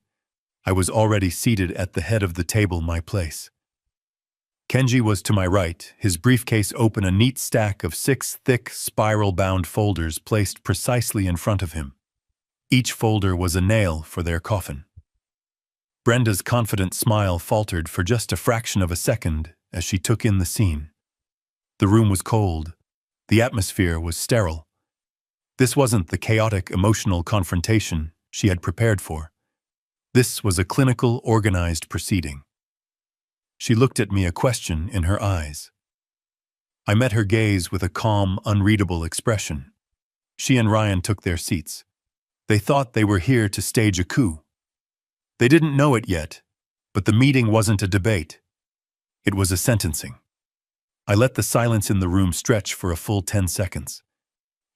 Speaker 1: I was already seated at the head of the table, my place. Kenji was to my right, his briefcase open, a neat stack of 6 thick, spiral-bound folders placed precisely in front of him. Each folder was a nail for their coffin. Brenda's confident smile faltered for just a fraction of a second as she took in the scene. The room was cold. The atmosphere was sterile. This wasn't the chaotic, emotional confrontation she had prepared for. This was a clinical, organized proceeding. She looked at me, a question in her eyes. I met her gaze with a calm, unreadable expression. She and Ryan took their seats. They thought they were here to stage a coup. They didn't know it yet, but the meeting wasn't a debate. It was a sentencing. I let the silence in the room stretch for a full 10 seconds.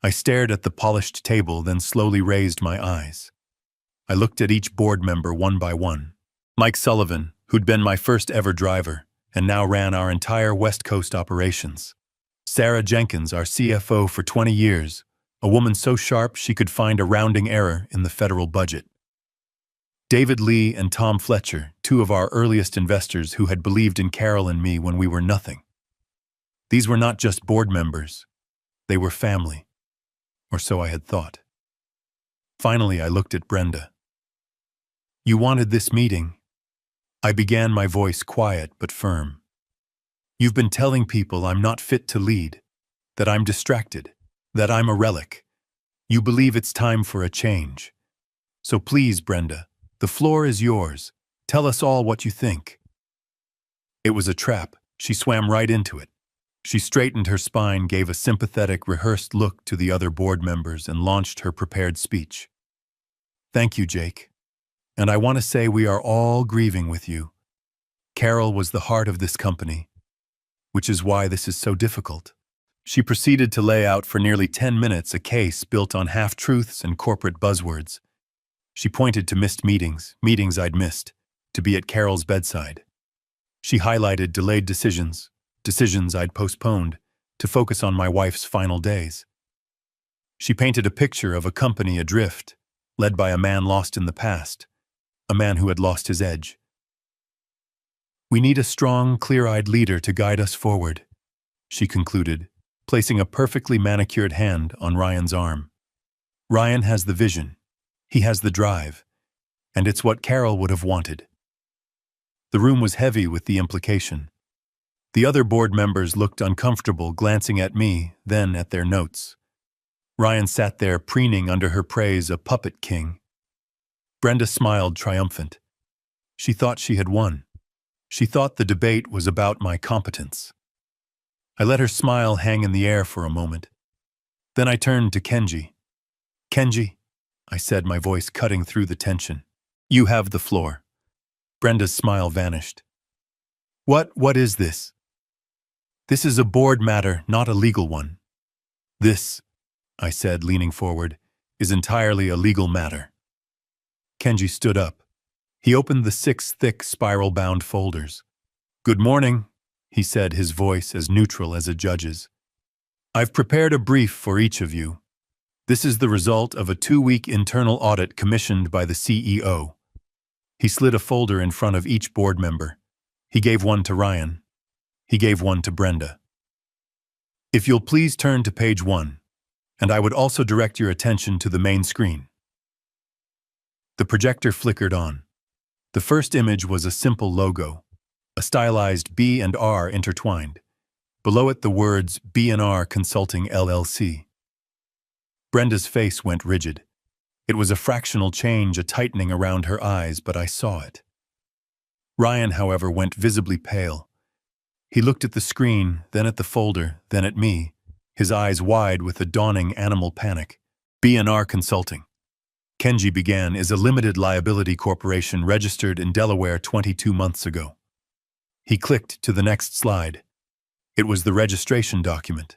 Speaker 1: I stared at the polished table, then slowly raised my eyes. I looked at each board member one by one. Mike Sullivan, who'd been my first ever driver, and now ran our entire West Coast operations. Sarah Jenkins, our CFO for 20 years, a woman so sharp she could find a rounding error in the federal budget. David Lee and Tom Fletcher, 2 of our earliest investors who had believed in Carol and me when we were nothing. These were not just board members. They were family. Or so I had thought. Finally, I looked at Brenda. You wanted this meeting. I began, my voice quiet but firm. You've been telling people I'm not fit to lead, that I'm distracted, that I'm a relic. You believe it's time for a change. So please, Brenda, the floor is yours. Tell us all what you think. It was a trap. She swam right into it. She straightened her spine, gave a sympathetic, rehearsed look to the other board members, and launched her prepared speech. Thank you, Jake. And I want to say we are all grieving with you. Carol was the heart of this company, which is why this is so difficult. She proceeded to lay out for nearly 10 minutes a case built on half-truths and corporate buzzwords. She pointed to missed meetings I'd missed, to be at Carol's bedside. She highlighted delayed decisions I'd postponed, to focus on my wife's final days. She painted a picture of a company adrift, led by a man lost in the past, a man who had lost his edge. We need a strong, clear-eyed leader to guide us forward, she concluded, placing a perfectly manicured hand on Ryan's arm. Ryan has the vision, he has the drive, and it's what Carol would have wanted. The room was heavy with the implication. The other board members looked uncomfortable, glancing at me, then at their notes. Ryan sat there preening under her praise, a puppet king. Brenda smiled triumphant. She thought she had won. She thought the debate was about my competence. I let her smile hang in the air for a moment. Then I turned to Kenji. Kenji, I said, my voice cutting through the tension. You have the floor. Brenda's smile vanished. What is this? This is a board matter, not a legal one. This, I said, leaning forward, is entirely a legal matter. Kenji stood up. He opened the 6 thick, spiral-bound folders. Good morning, he said, his voice as neutral as a judge's. I've prepared a brief for each of you. This is the result of a 2-week internal audit commissioned by the CEO. He slid a folder in front of each board member. He gave one to Ryan. He gave one to Brenda. If you'll please turn to page 1, and I would also direct your attention to the main screen. The projector flickered on. The first image was a simple logo, a stylized B and R intertwined. Below it the words B&R Consulting LLC. Brenda's face went rigid. It was a fractional change, a tightening around her eyes, but I saw it. Ryan, however, went visibly pale. He looked at the screen, then at the folder, then at me, his eyes wide with a dawning animal panic. B&R Consulting, Kenji began, is a limited liability corporation registered in Delaware 22 months ago. He clicked to the next slide. It was the registration document.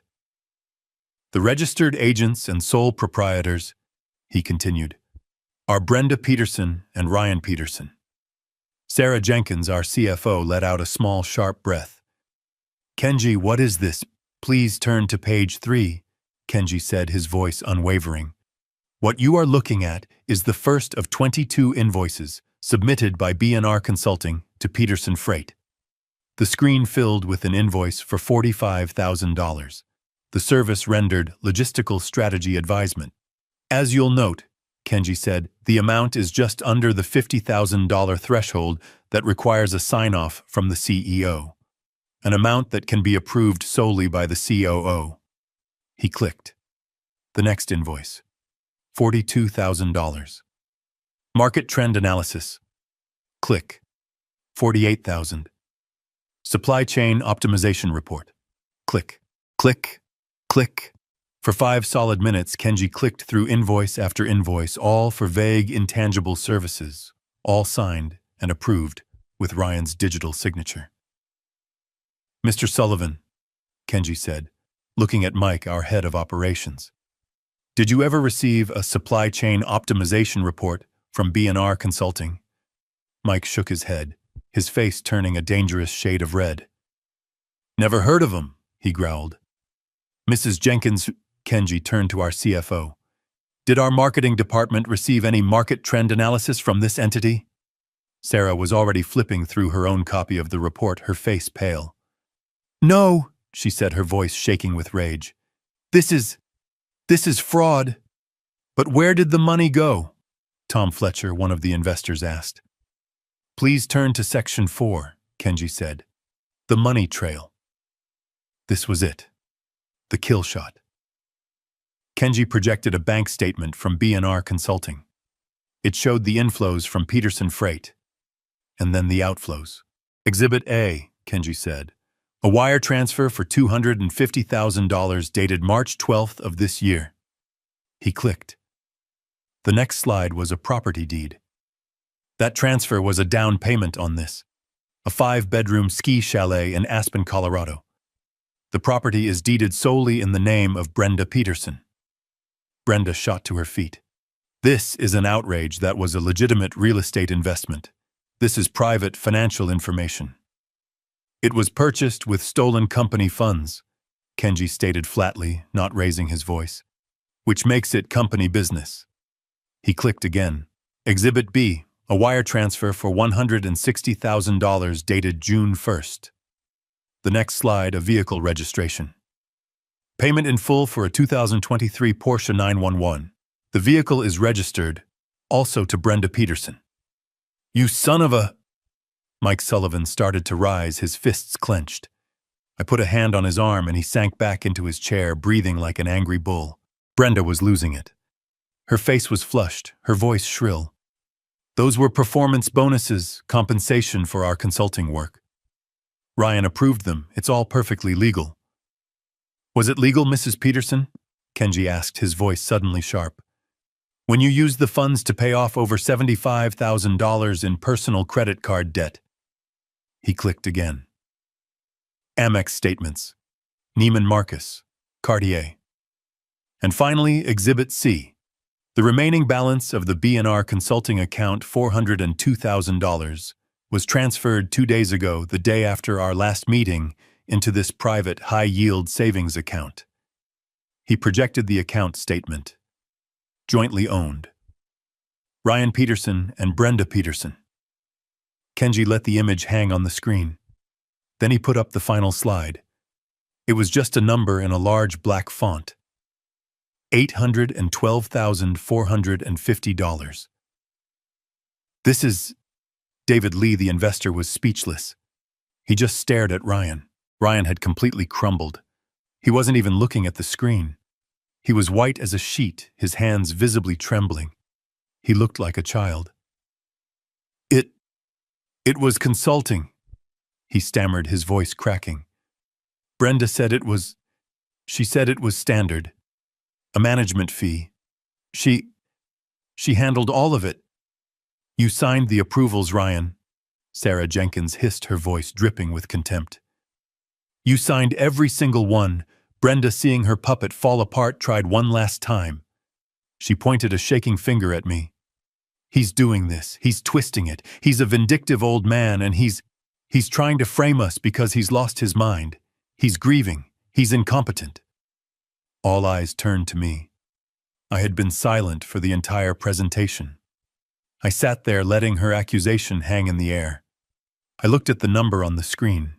Speaker 1: The registered agents and sole proprietors, he continued, are Brenda Peterson and Ryan Peterson. Sarah Jenkins, our CFO, let out a small, sharp breath. Kenji, what is this? Please turn to page 3, Kenji said, his voice unwavering. What you are looking at is the first of 22 invoices submitted by B&R Consulting to Peterson Freight. The screen filled with an invoice for $45,000. The service rendered logistical strategy advisement. As you'll note, Kenji said, the amount is just under the $50,000 threshold that requires a sign-off from the CEO, an amount that can be approved solely by the COO. He clicked. The next invoice. $42,000. Market trend analysis. Click. $48,000. Supply chain optimization report. Click. Click. Click. For 5 solid minutes, Kenji clicked through invoice after invoice, all for vague, intangible services, all signed and approved with Ryan's digital signature. Mr. Sullivan, Kenji said, looking at Mike, our head of operations. Did you ever receive a supply chain optimization report from B&R Consulting? Mike shook his head, his face turning a dangerous shade of red. Never heard of them, he growled. Mrs. Jenkins, Kenji turned to our CFO. Did our marketing department receive any market trend analysis from this entity? Sarah was already flipping through her own copy of the report, her face pale. No, she said, her voice shaking with rage. This is fraud. But where did the money go? Tom Fletcher, one of the investors, asked. Please turn to section 4, Kenji said. The money trail. This was it. The kill shot. Kenji projected a bank statement from B&R Consulting. It showed the inflows from Peterson Freight, and then the outflows. Exhibit A, Kenji said, A wire transfer for $250,000 dated March 12th of this year. He clicked. The next slide was a property deed. That transfer was a down payment on this. A 5-bedroom ski chalet in Aspen, Colorado. The property is deeded solely in the name of Brenda Peterson. Brenda shot to her feet. This is an outrage that was a legitimate real estate investment. This is private financial information. It was purchased with stolen company funds, Kenji stated flatly, not raising his voice, which makes it company business. He clicked again. Exhibit B, a wire transfer for $160,000 dated June 1st. The next slide, a vehicle registration. Payment in full for a 2023 Porsche 911. The vehicle is registered, also to Brenda Peterson. You son of a... Mike Sullivan started to rise, his fists clenched. I put a hand on his arm and he sank back into his chair, breathing like an angry bull. Brenda was losing it. Her face was flushed, her voice shrill. Those were performance bonuses, compensation for our consulting work. Ryan approved them. It's all perfectly legal. Was it legal, Mrs. Peterson? Kenji asked, his voice suddenly sharp. When you used the funds to pay off over $75,000 in personal credit card debt. He clicked again. Amex statements. Neiman Marcus. Cartier. And finally, Exhibit C. The remaining balance of the B&R consulting account, $402,000, was transferred 2 days ago, the day after our last meeting, into this private high-yield savings account. He projected the account statement. Jointly owned. Ryan Peterson and Brenda Peterson. Kenji let the image hang on the screen. Then he put up the final slide. It was just a number in a large black font. $812,450. This is... David Lee, the investor, was speechless. He just stared at Ryan. Ryan had completely crumbled. He wasn't even looking at the screen. He was white as a sheet, his hands visibly trembling. He looked like a child. It was consulting, he stammered, his voice cracking. Brenda said it was... She said it was standard. A management fee. She handled all of it. You signed the approvals, Ryan. Sarah Jenkins hissed, her voice dripping with contempt. You signed every single one. Brenda, seeing her puppet fall apart, tried one last time. She pointed a shaking finger at me. He's doing this. He's twisting it. He's a vindictive old man, and he's trying to frame us because he's lost his mind. He's grieving. He's incompetent. All eyes turned to me. I had been silent for the entire presentation. I sat there letting her accusation hang in the air. I looked at the number on the screen.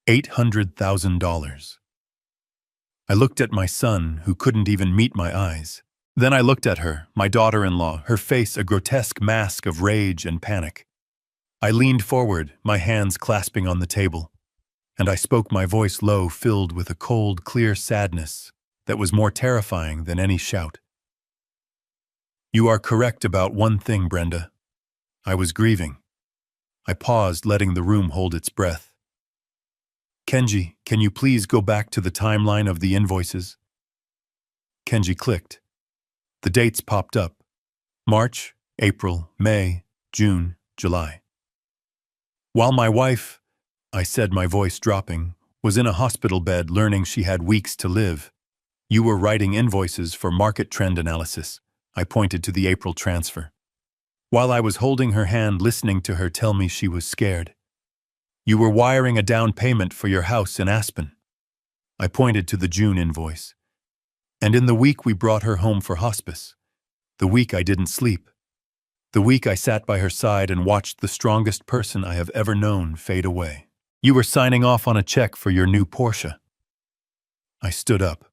Speaker 1: $800,000. I looked at my son, who couldn't even meet my eyes. Then I looked at her, my daughter-in-law, her face a grotesque mask of rage and panic. I leaned forward, my hands clasping on the table, and I spoke, my voice low, filled with a cold, clear sadness that was more terrifying than any shout. You are correct about one thing, Brenda. I was grieving. I paused, letting the room hold its breath. Kenji, can you please go back to the timeline of the invoices? Kenji clicked. The dates popped up. March, April, May, June, July. While my wife, I said, my voice dropping, was in a hospital bed learning she had weeks to live, you were writing invoices for market trend analysis. I pointed to the April transfer. While I was holding her hand, listening to her tell me she was scared. You were wiring a down payment for your house in Aspen. I pointed to the June invoice. And in the week we brought her home for hospice. The week I didn't sleep. The week I sat by her side and watched the strongest person I have ever known fade away. You were signing off on a check for your new Porsche. I stood up.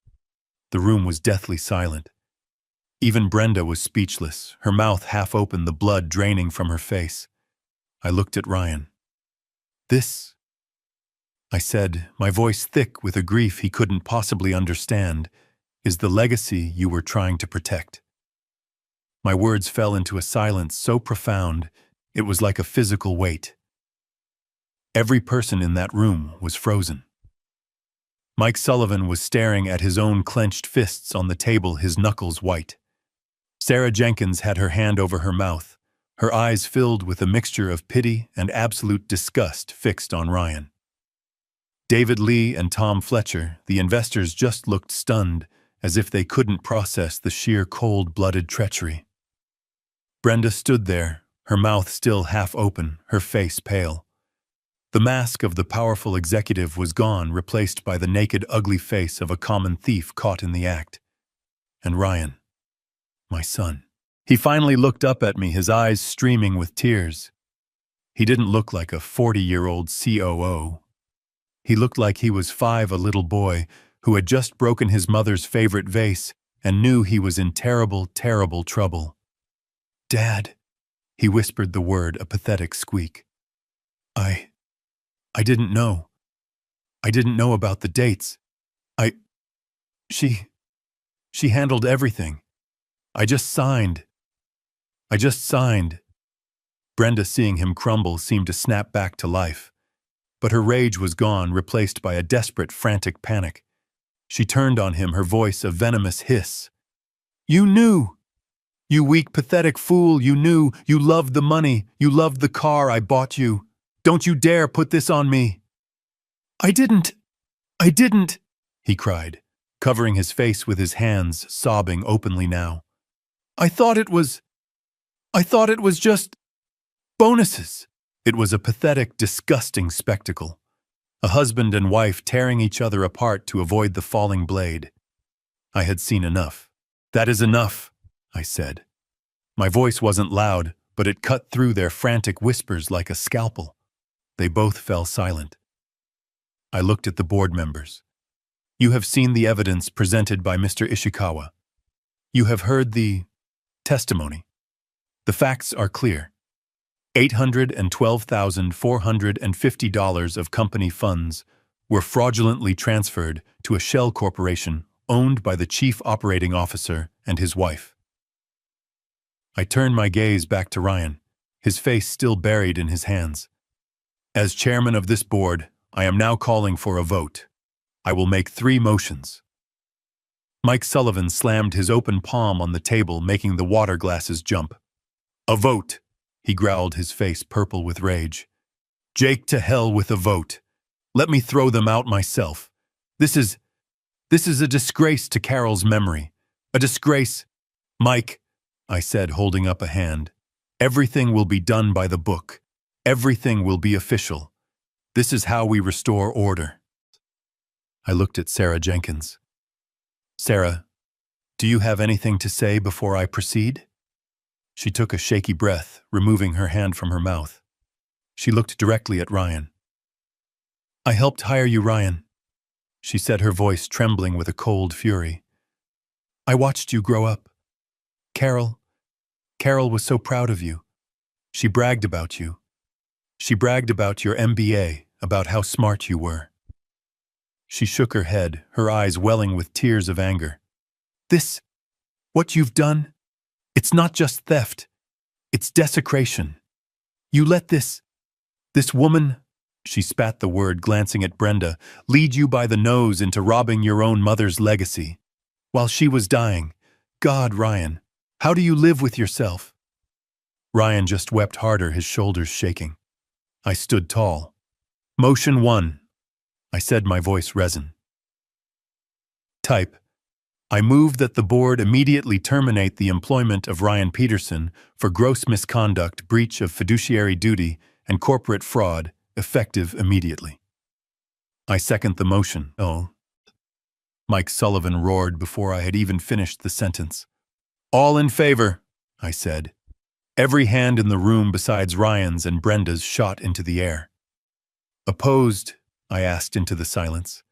Speaker 1: The room was deathly silent. Even Brenda was speechless, her mouth half open, the blood draining from her face. I looked at Ryan. This, I said, my voice thick with a grief he couldn't possibly understand, is the legacy you were trying to protect. My words fell into a silence so profound, it was like a physical weight. Every person in that room was frozen. Mike Sullivan was staring at his own clenched fists on the table, his knuckles white. Sarah Jenkins had her hand over her mouth, her eyes filled with a mixture of pity and absolute disgust fixed on Ryan. David Lee and Tom Fletcher, the investors, just looked stunned, as if they couldn't process the sheer cold-blooded treachery. Brenda stood there, her mouth still half open, her face pale. The mask of the powerful executive was gone, replaced by the naked, ugly face of a common thief caught in the act. And Ryan, my son. He finally looked up at me, his eyes streaming with tears. He didn't look like a 40-year-old COO. He looked like he was 5, a little boy who had just broken his mother's favorite vase and knew he was in terrible, terrible trouble. "Dad," he whispered the word, a pathetic squeak. I didn't know. I didn't know about the dates. She handled everything. I just signed. Brenda, seeing him crumble, seemed to snap back to life. But her rage was gone, replaced by a desperate, frantic panic. She turned on him, her voice a venomous hiss. "You knew! You weak, pathetic fool, you knew! You loved the money, you loved the car I bought you! Don't you dare put this on me!" I didn't, he cried, covering his face with his hands, sobbing openly now. I thought it was just bonuses." It was a pathetic, disgusting spectacle. A husband and wife tearing each other apart to avoid the falling blade. I had seen enough. "That is enough," I said. My voice wasn't loud, but it cut through their frantic whispers like a scalpel. They both fell silent. I looked at the board members. "You have seen the evidence presented by Mr. Ishikawa. You have heard the testimony. The facts are clear. $812,450 of company funds were fraudulently transferred to a shell corporation owned by the chief operating officer and his wife." I turned my gaze back to Ryan, his face still buried in his hands. "As chairman of this board, I am now calling for a vote. I will make 3 motions." Mike Sullivan slammed his open palm on the table, making the water glasses jump. "A vote," he growled, his face purple with rage. "Jake, to hell with a vote. Let me throw them out myself. This is a disgrace to Carol's memory. A disgrace." "Mike," I said, holding up a hand, "everything will be done by the book. Everything will be official. This is how we restore order." I looked at Sarah Jenkins. "Sarah, do you have anything to say before I proceed?" She took a shaky breath, removing her hand from her mouth. She looked directly at Ryan. "I helped hire you, Ryan," she said, her voice trembling with a cold fury. "I watched you grow up. Carol was so proud of you. She bragged about you. She bragged about your MBA, about how smart you were." She shook her head, her eyes welling with tears of anger. What you've done, it's not just theft, it's desecration. You let this woman," she spat the word, glancing at Brenda, "lead you by the nose into robbing your own mother's legacy. While she was dying. God, Ryan, how do you live with yourself?" Ryan just wept harder, his shoulders shaking. I stood tall. "Motion 1, I said, my voice resin. Type. I move that the board immediately terminate the employment of Ryan Peterson for gross misconduct, breach of fiduciary duty, and corporate fraud, effective immediately. I second the motion. "Oh," Mike Sullivan roared before I had even finished the sentence. "All in favor," I said. Every hand in the room besides Ryan's and Brenda's shot into the air. "Opposed?" I asked into the silence.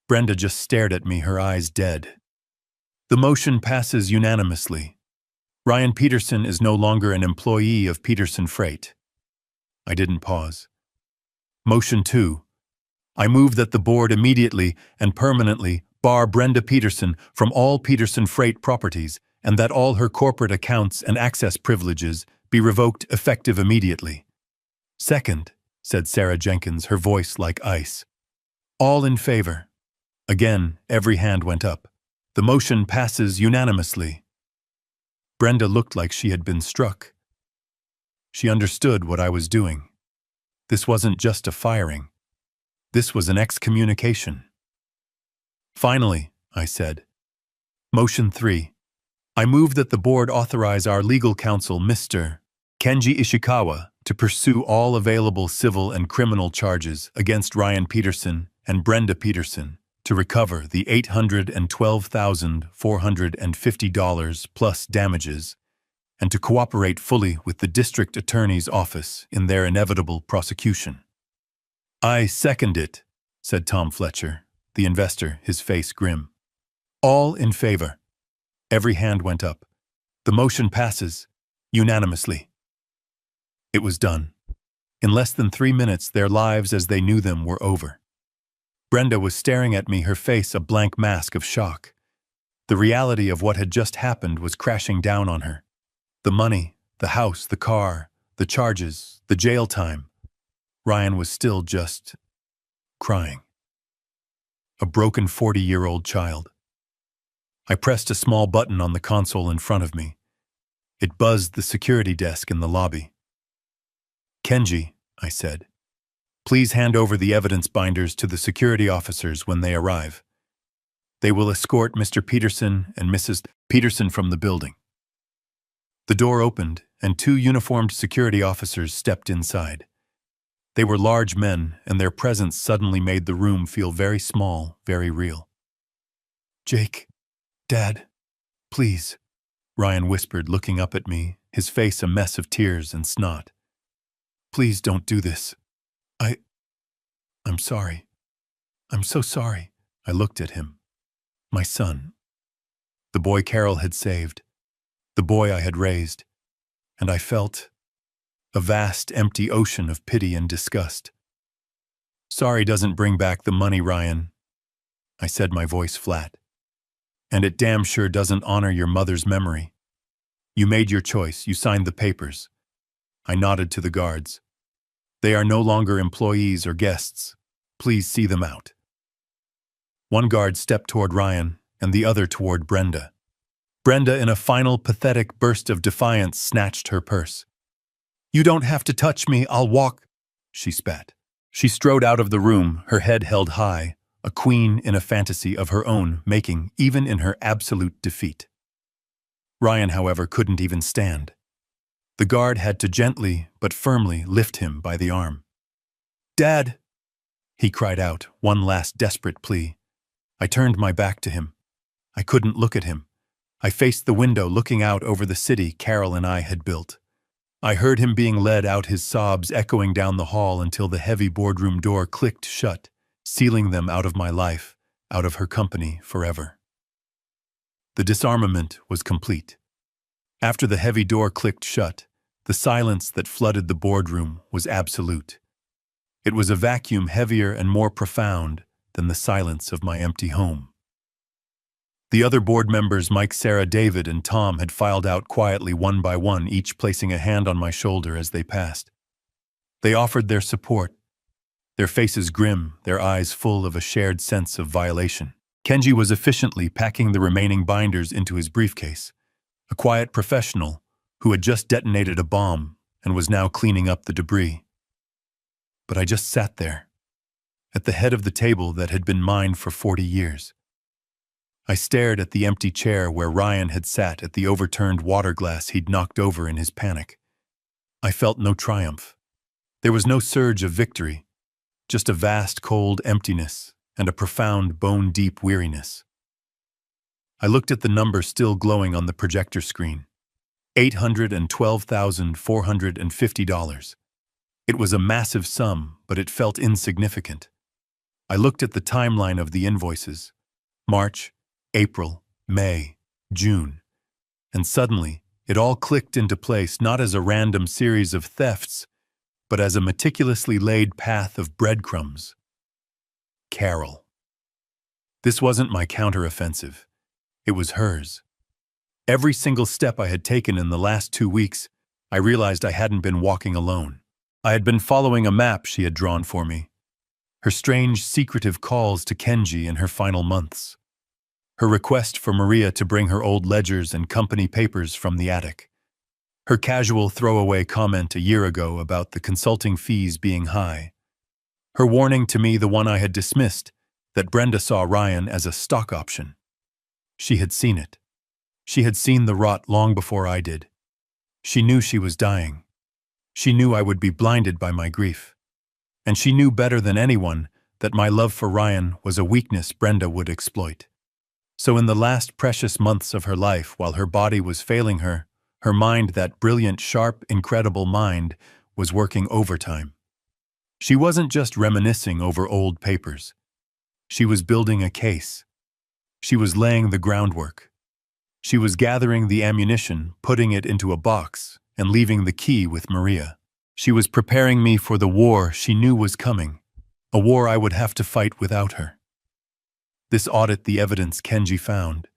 Speaker 1: Brenda just stared at me, her eyes dead. The motion passes unanimously. Ryan Peterson is no longer an employee of Peterson Freight. I didn't pause. Motion 2. I move that the board immediately and permanently bar Brenda Peterson from all Peterson Freight properties and that all her corporate accounts and access privileges be revoked effective immediately. Second, said Sarah Jenkins, her voice like ice. All in favor. Again, every hand went up. The motion passes unanimously. Brenda looked like she had been struck. She understood what I was doing. This wasn't just a firing. This was an excommunication. Finally, I said. Motion 3. I move that the board authorize our legal counsel, Mr. Kenji Ishikawa, to pursue all available civil and criminal charges against Ryan Peterson and Brenda Peterson to recover the $812,450 plus damages and to cooperate fully with the district attorney's office in their inevitable prosecution. I second it, said Tom Fletcher, the investor, his face grim. All in favor. Every hand went up. The motion passes unanimously. It was done. In less than 3 minutes, their lives as they knew them were over. Brenda was staring at me, her face a blank mask of shock. The reality of what had just happened was crashing down on her. The money, the house, the car, the charges, the jail time. Ryan was still just crying. A broken 40-year-old child. I pressed a small button on the console in front of me. It buzzed the security desk in the lobby. Kenji, I said, please hand over the evidence binders to the security officers when they arrive. They will escort Mr. Peterson and Mrs. Peterson from the building. The door opened, and 2 uniformed security officers stepped inside. They were large men, and their presence suddenly made the room feel very small, very real. Jake, Dad, please, Ryan whispered, looking up at me, his face a mess of tears and snot. Please don't do this. I'm sorry. I'm so sorry. I looked at him. My son. The boy Carol had saved. The boy I had raised. And I felt a vast, empty ocean of pity and disgust. Sorry doesn't bring back the money, Ryan. I said, my voice flat. And it damn sure doesn't honor your mother's memory. You made your choice. You signed the papers. I nodded to the guards. They are no longer employees or guests. Please see them out. One guard stepped toward Ryan, and the other toward Brenda. Brenda, in a final pathetic burst of defiance, snatched her purse. You don't have to touch me, I'll walk, she spat. She strode out of the room, her head held high, a queen in a fantasy of her own making, even in her absolute defeat. Ryan, however, couldn't even stand. The guard had to gently but firmly lift him by the arm. Dad, he cried out, one last desperate plea. I turned my back to him. I couldn't look at him. I faced the window looking out over the city Carol and I had built. I heard him being led out, his sobs echoing down the hall until the heavy boardroom door clicked shut, sealing them out of my life, out of her company forever. The disarmament was complete. After the heavy door clicked shut, the silence that flooded the boardroom was absolute. It was a vacuum heavier and more profound than the silence of my empty home. The other board members, Mike, Sarah, David, and Tom, had filed out quietly one by one, each placing a hand on my shoulder as they passed. They offered their support, their faces grim, their eyes full of a shared sense of violation. Kenji was efficiently packing the remaining binders into his briefcase, a quiet professional who had just detonated a bomb and was now cleaning up the debris. But I just sat there, at the head of the table that had been mine for 40 years. I stared at the empty chair where Ryan had sat, at the overturned water glass he'd knocked over in his panic. I felt no triumph. There was no surge of victory, just a vast, cold emptiness and a profound, bone-deep weariness. I looked at the number still glowing on the projector screen. $812,450. It was a massive sum, but it felt insignificant. I looked at the timeline of the invoices. March, April, May, June. And suddenly, it all clicked into place, not as a random series of thefts, but as a meticulously laid path of breadcrumbs. Carol. This wasn't my counteroffensive. It was hers. Every single step I had taken in the last 2 weeks, I realized I hadn't been walking alone. I had been following a map she had drawn for me, her strange, secretive calls to Kenji in her final months, her request for Maria to bring her old ledgers and company papers from the attic, her casual throwaway comment a year ago about the consulting fees being high, her warning to me, the one I had dismissed, that Brenda saw Ryan as a stock option. She had seen it. She had seen the rot long before I did. She knew she was dying. She knew I would be blinded by my grief. And she knew better than anyone that my love for Ryan was a weakness Brenda would exploit. So in the last precious months of her life, while her body was failing her, her mind, that brilliant, sharp, incredible mind, was working overtime. She wasn't just reminiscing over old papers. She was building a case. She was laying the groundwork. She was gathering the ammunition, putting it into a box, and leaving the key with Maria. She was preparing me for the war she knew was coming, a war I would have to fight without her. This audit the evidence Kenji found.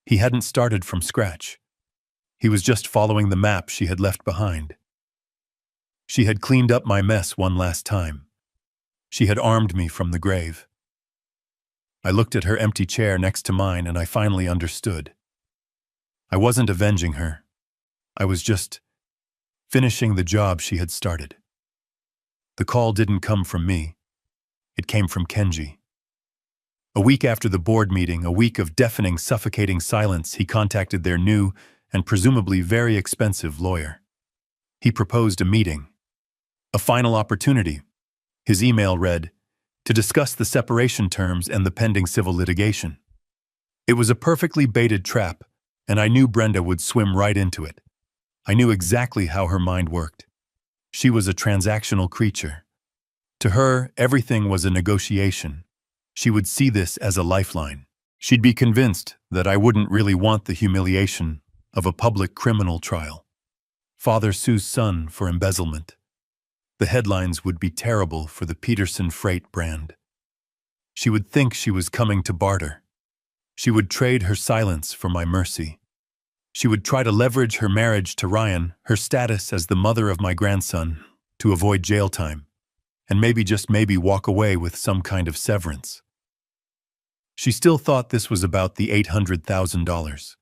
Speaker 1: He hadn't started from scratch. He was just following the map she had left behind. She had cleaned up my mess one last time. She had armed me from the grave. I looked at her empty chair next to mine and I finally understood. I wasn't avenging her. I was just finishing the job she had started. The call didn't come from me. It came from Kenji. A week after the board meeting, a week of deafening, suffocating silence, he contacted their new and presumably very expensive lawyer. He proposed a meeting. A final opportunity. His email read, to discuss the separation terms and the pending civil litigation. It was a perfectly baited trap, and I knew Brenda would swim right into it. I knew exactly how her mind worked. She was a transactional creature. To her, everything was a negotiation. She would see this as a lifeline. She'd be convinced that I wouldn't really want the humiliation of a public criminal trial. Father sues son for embezzlement. The headlines would be terrible for the Peterson Freight brand. She would think she was coming to barter. She would trade her silence for my mercy. She would try to leverage her marriage to Ryan, her status as the mother of my grandson, to avoid jail time, and maybe, just maybe, walk away with some kind of severance. She still thought this was about the $800,000.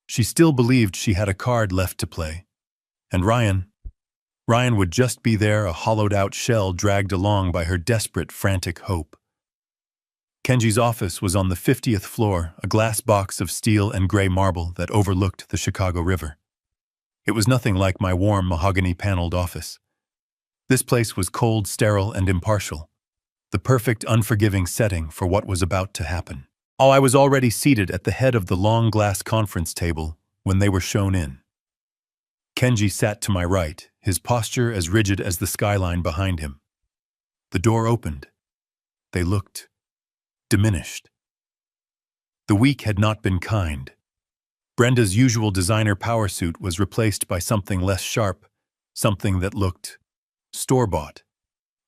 Speaker 1: She still believed she had a card left to play. And Ryan would just be there, a hollowed-out shell dragged along by her desperate, frantic hope. Kenji's office was on the 50th floor, a glass box of steel and gray marble that overlooked the Chicago River. It was nothing like my warm, mahogany-paneled office. This place was cold, sterile, and impartial, the perfect, unforgiving setting for what was about to happen. I was already seated at the head of the long glass conference table when they were shown in. Kenji sat to my right, his posture as rigid as the skyline behind him. The door opened. They looked diminished. The week had not been kind. Brenda's usual designer power suit was replaced by something less sharp, something that looked store-bought.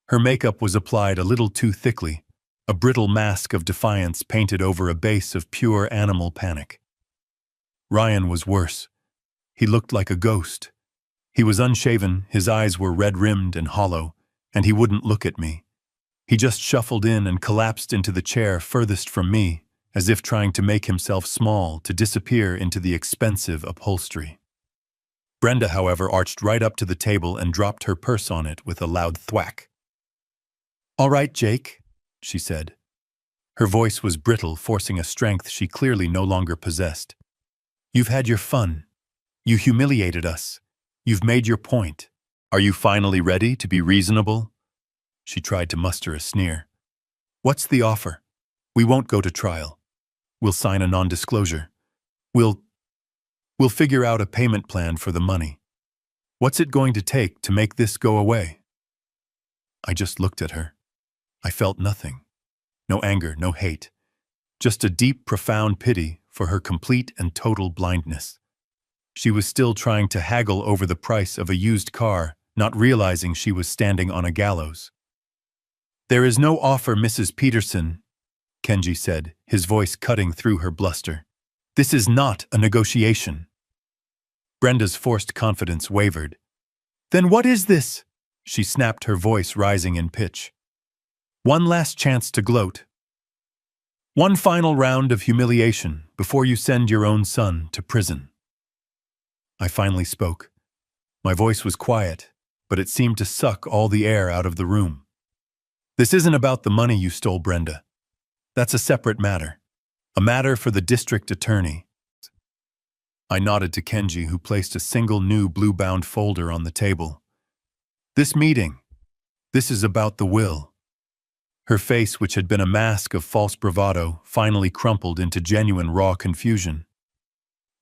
Speaker 1: Her makeup was applied a little too thickly, a brittle mask of defiance painted over a base of pure animal panic. Ryan was worse. He looked like a ghost. He was unshaven, his eyes were red-rimmed and hollow, and he wouldn't look at me. He just shuffled in and collapsed into the chair furthest from me, as if trying to make himself small to disappear into the expensive upholstery. Brenda, however, arched right up to the table and dropped her purse on it with a loud thwack. "All right, Jake," she said. Her voice was brittle, forcing a strength she clearly no longer possessed. "You've had your fun. You humiliated us. You've made your point. Are you finally ready to be reasonable?" She tried to muster a sneer. "What's the offer? We won't go to trial. We'll sign a non-disclosure. We'll figure out a payment plan for the money. What's it going to take to make this go away?" I just looked at her. I felt nothing. No anger, no hate. Just a deep, profound pity for her complete and total blindness. She was still trying to haggle over the price of a used car, not realizing she was standing on a gallows. "There is no offer, Mrs. Peterson," Kenji said, his voice cutting through her bluster. "This is not a negotiation." Brenda's forced confidence wavered. "Then what is this?" she snapped, her voice rising in pitch. One last chance to gloat. One final round of humiliation before you send your own son to prison. I finally spoke. My voice was quiet, but it seemed to suck all the air out of the room. This isn't about the money you stole, Brenda. That's a separate matter. A matter for the district attorney. I nodded to Kenji, who placed a single new blue-bound folder on the table. This is about the will. Her face, which had been a mask of false bravado, finally crumpled into genuine raw confusion.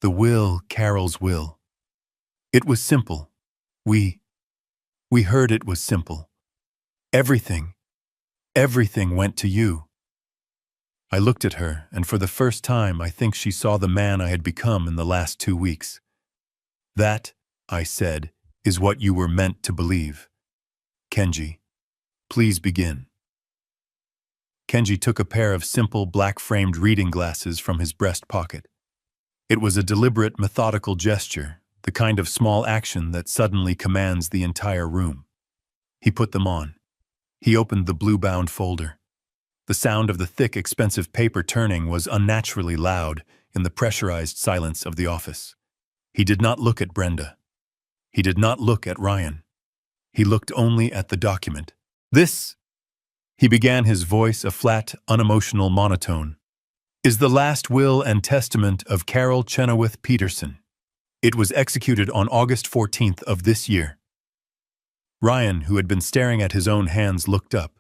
Speaker 1: The will, Carol's will. It was simple. We heard it was simple. Everything went to you. I looked at her, and for the first time I think she saw the man I had become in the last 2 weeks. That, I said, is what you were meant to believe. Kenji, please begin. Kenji took a pair of simple black-framed reading glasses from his breast pocket. It was a deliberate, methodical gesture, the kind of small action that suddenly commands the entire room. He put them on. He opened the blue-bound folder. The sound of the thick, expensive paper turning was unnaturally loud in the pressurized silence of the office. He did not look at Brenda. He did not look at Ryan. He looked only at the document. This, he began, his voice a flat, unemotional monotone, is the last will and testament of Carol Chenoweth Peterson. It was executed on August 14th of this year. Ryan, who had been staring at his own hands, looked up.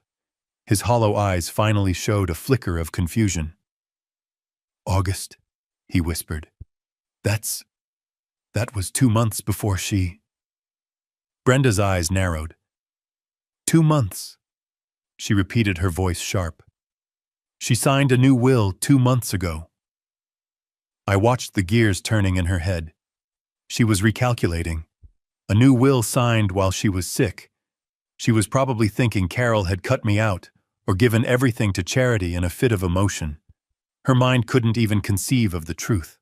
Speaker 1: His hollow eyes finally showed a flicker of confusion. August, he whispered. That was 2 months before she... Brenda's eyes narrowed. 2 months, she repeated, her voice sharp. She signed a new will 2 months ago. I watched the gears turning in her head. She was recalculating. A new will signed while she was sick. She was probably thinking Carol had cut me out or given everything to charity in a fit of emotion. Her mind couldn't even conceive of the truth.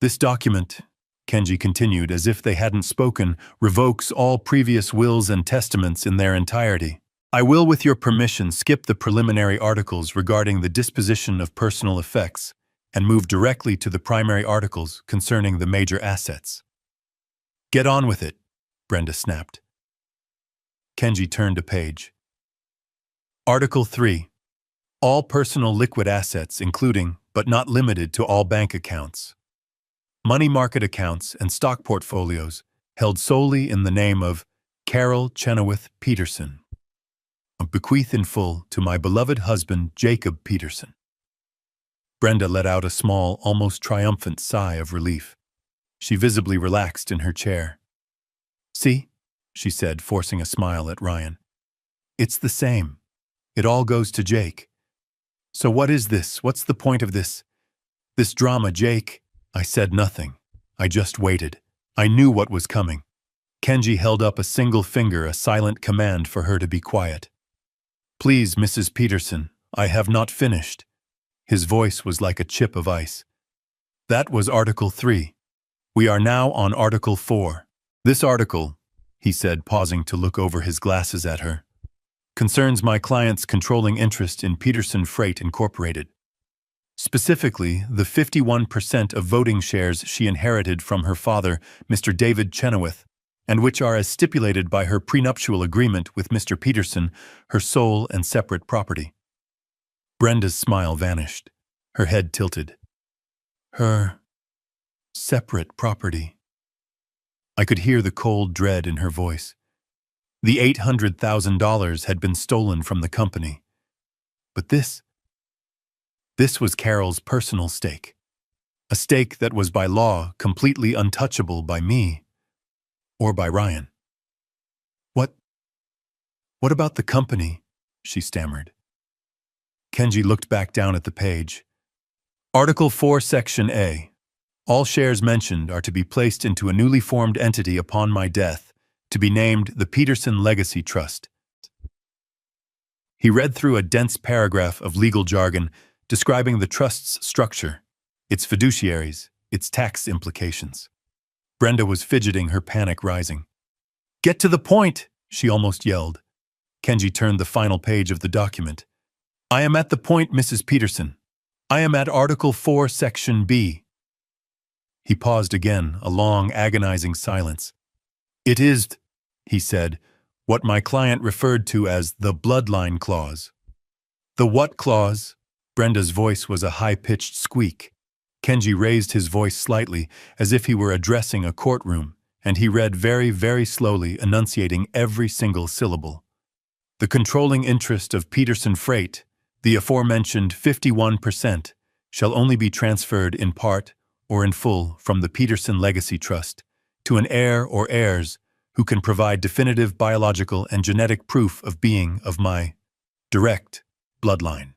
Speaker 1: This document, Kenji continued as if they hadn't spoken, revokes all previous wills and testaments in their entirety. I will, with your permission, skip the preliminary articles regarding the disposition of personal effects and move directly to the primary articles concerning the major assets. Get on with it, Brenda snapped. Kenji turned a page. Article 3. All personal liquid assets, including, but not limited to, all bank accounts, money market accounts, and stock portfolios held solely in the name of Carol Chenoweth Peterson. Bequeath in full to my beloved husband, Jacob Peterson. Brenda let out a small, almost triumphant sigh of relief. She visibly relaxed in her chair. See, she said, forcing a smile at Ryan. It's the same. It all goes to Jake. So what is this? What's the point of this drama, Jake? I said nothing. I just waited. I knew what was coming. Kenji held up a single finger, a silent command for her to be quiet. Please, Mrs. Peterson, I have not finished. His voice was like a chip of ice. That was Article 3. We are now on Article 4. This article, he said, pausing to look over his glasses at her, concerns my client's controlling interest in Peterson Freight Incorporated. Specifically, the 51% of voting shares she inherited from her father, Mr. David Chenoweth, and which are, as stipulated by her prenuptial agreement with Mr. Peterson, her sole and separate property. Brenda's smile vanished. Her head tilted. Her separate property. I could hear the cold dread in her voice. The $800,000 had been stolen from the company. But this was Carol's personal stake. A stake that was by law completely untouchable by me or by Ryan. What about the company? She stammered. Kenji looked back down at the page. Article 4, Section A. All shares mentioned are to be placed into a newly formed entity upon my death, to be named the Peterson Legacy Trust. He read through a dense paragraph of legal jargon describing the trust's structure, its fiduciaries, its tax implications. Brenda was fidgeting, her panic rising. Get to the point, she almost yelled. Kenji turned the final page of the document. I am at the point, Mrs. Peterson. I am at Article 4, Section B. He paused again, a long, agonizing silence. It is, he said, what my client referred to as the bloodline clause. The what clause? Brenda's voice was a high-pitched squeak. Kenji raised his voice slightly, as if he were addressing a courtroom, and he read very, very slowly, enunciating every single syllable. The controlling interest of Peterson Freight, the aforementioned 51%, shall only be transferred in part or in full from the Peterson Legacy Trust to an heir or heirs who can provide definitive biological and genetic proof of being of my direct bloodline.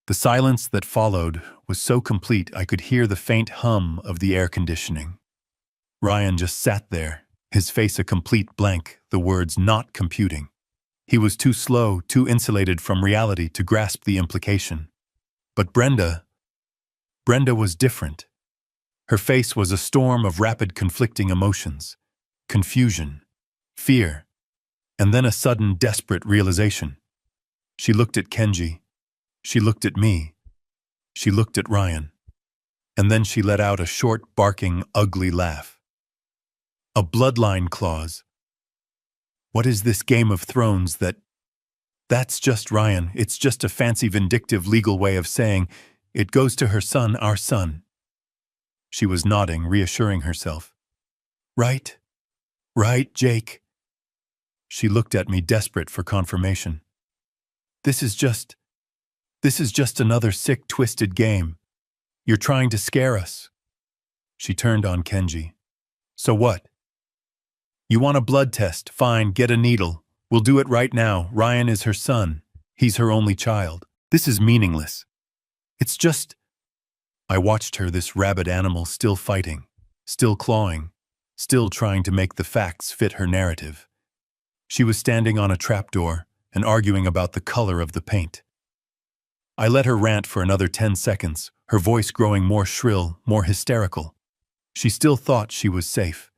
Speaker 1: The silence that followed was so complete I could hear the faint hum of the air conditioning. Ryan just sat there, his face a complete blank, the words not computing. He was too slow, too insulated from reality to grasp the implication. But Brenda was different. Her face was a storm of rapid conflicting emotions, confusion, fear, and then a sudden desperate realization. She looked at Kenji. She looked at me. She looked at Ryan. And then she let out a short, barking, ugly laugh. A bloodline clause. What is this Game of Thrones that... That's just Ryan. It's just a fancy vindictive legal way of saying it goes to her son, our son. She was nodding, reassuring herself. Right, Jake. She looked at me, desperate for confirmation. This is just another sick, twisted game. You're trying to scare us. She turned on Kenji. So what? You want a blood test? Fine, get a needle. We'll do it right now. Ryan is her son. He's her only child. This is meaningless. It's just... I watched her, this rabid animal, still fighting, still clawing, still trying to make the facts fit her narrative. She was standing on a trapdoor and arguing about the color of the paint. I let her rant for another 10 seconds, her voice growing more shrill, more hysterical. She still thought she was safe.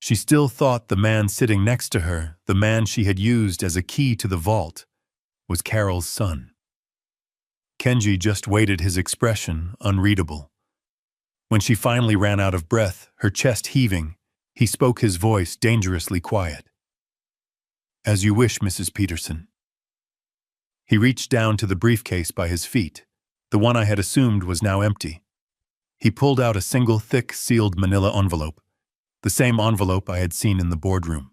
Speaker 1: She still thought the man sitting next to her, the man she had used as a key to the vault, was Carol's son. Kenji just waited, his expression unreadable. When she finally ran out of breath, her chest heaving, he spoke, his voice dangerously quiet. As you wish, Mrs. Peterson. He reached down to the briefcase by his feet, the one I had assumed was now empty. He pulled out a single thick, sealed manila envelope, the same envelope I had seen in the boardroom.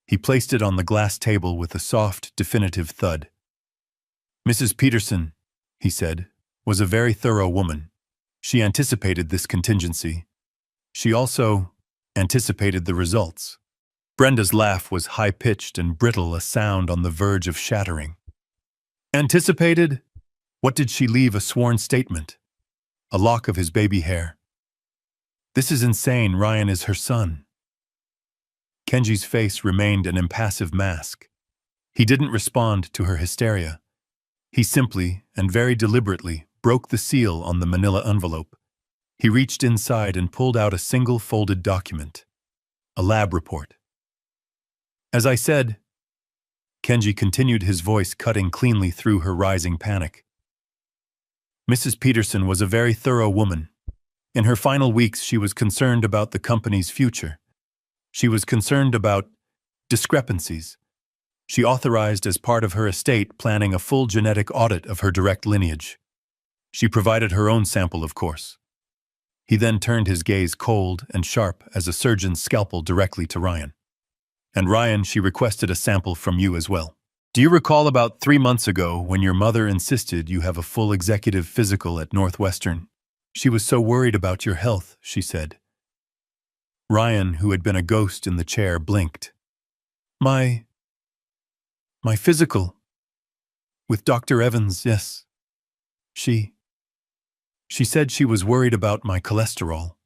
Speaker 1: He placed it on the glass table with a soft, definitive thud. Mrs. Peterson, he said, was a very thorough woman. She anticipated this contingency. She also anticipated the results. Brenda's laugh was high-pitched and brittle, a sound on the verge of shattering. Anticipated? What did she leave? A sworn statement? A lock of his baby hair. This is insane. Ryan is her son. Kenji's face remained an impassive mask. He didn't respond to her hysteria. He simply, and very deliberately, broke the seal on the manila envelope. He reached inside and pulled out a single folded document. A lab report. As I said, Kenji continued, his voice cutting cleanly through her rising panic. Mrs. Peterson was a very thorough woman. In her final weeks, she was concerned about the company's future. She was concerned about discrepancies. She authorized, as part of her estate, planning a full genetic audit of her direct lineage. She provided her own sample, of course. He then turned his gaze cold and sharp as a surgeon's scalpel directly to Ryan. And Ryan, she requested a sample from you as well. Do you recall about 3 months ago when your mother insisted you have a full executive physical at Northwestern? She was so worried about your health, she said. Ryan, who had been a ghost in the chair, blinked. My physical. With Dr. Evans, yes. She said she was worried about my cholesterol.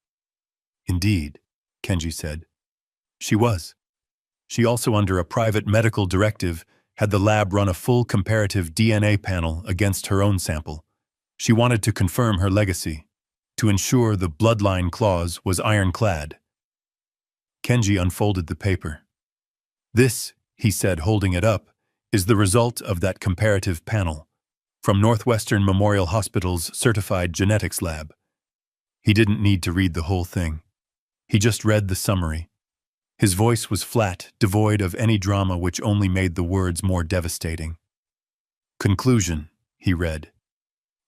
Speaker 1: Indeed, Kenji said. She was. She also, under a private medical directive, had the lab run a full comparative DNA panel against her own sample. She wanted to confirm her legacy, to ensure the bloodline clause was ironclad. Kenji unfolded the paper. This, he said, holding it up, is the result of that comparative panel from Northwestern Memorial Hospital's certified genetics lab. He didn't need to read the whole thing. He just read the summary. His voice was flat, devoid of any drama, which only made the words more devastating. Conclusion, he read.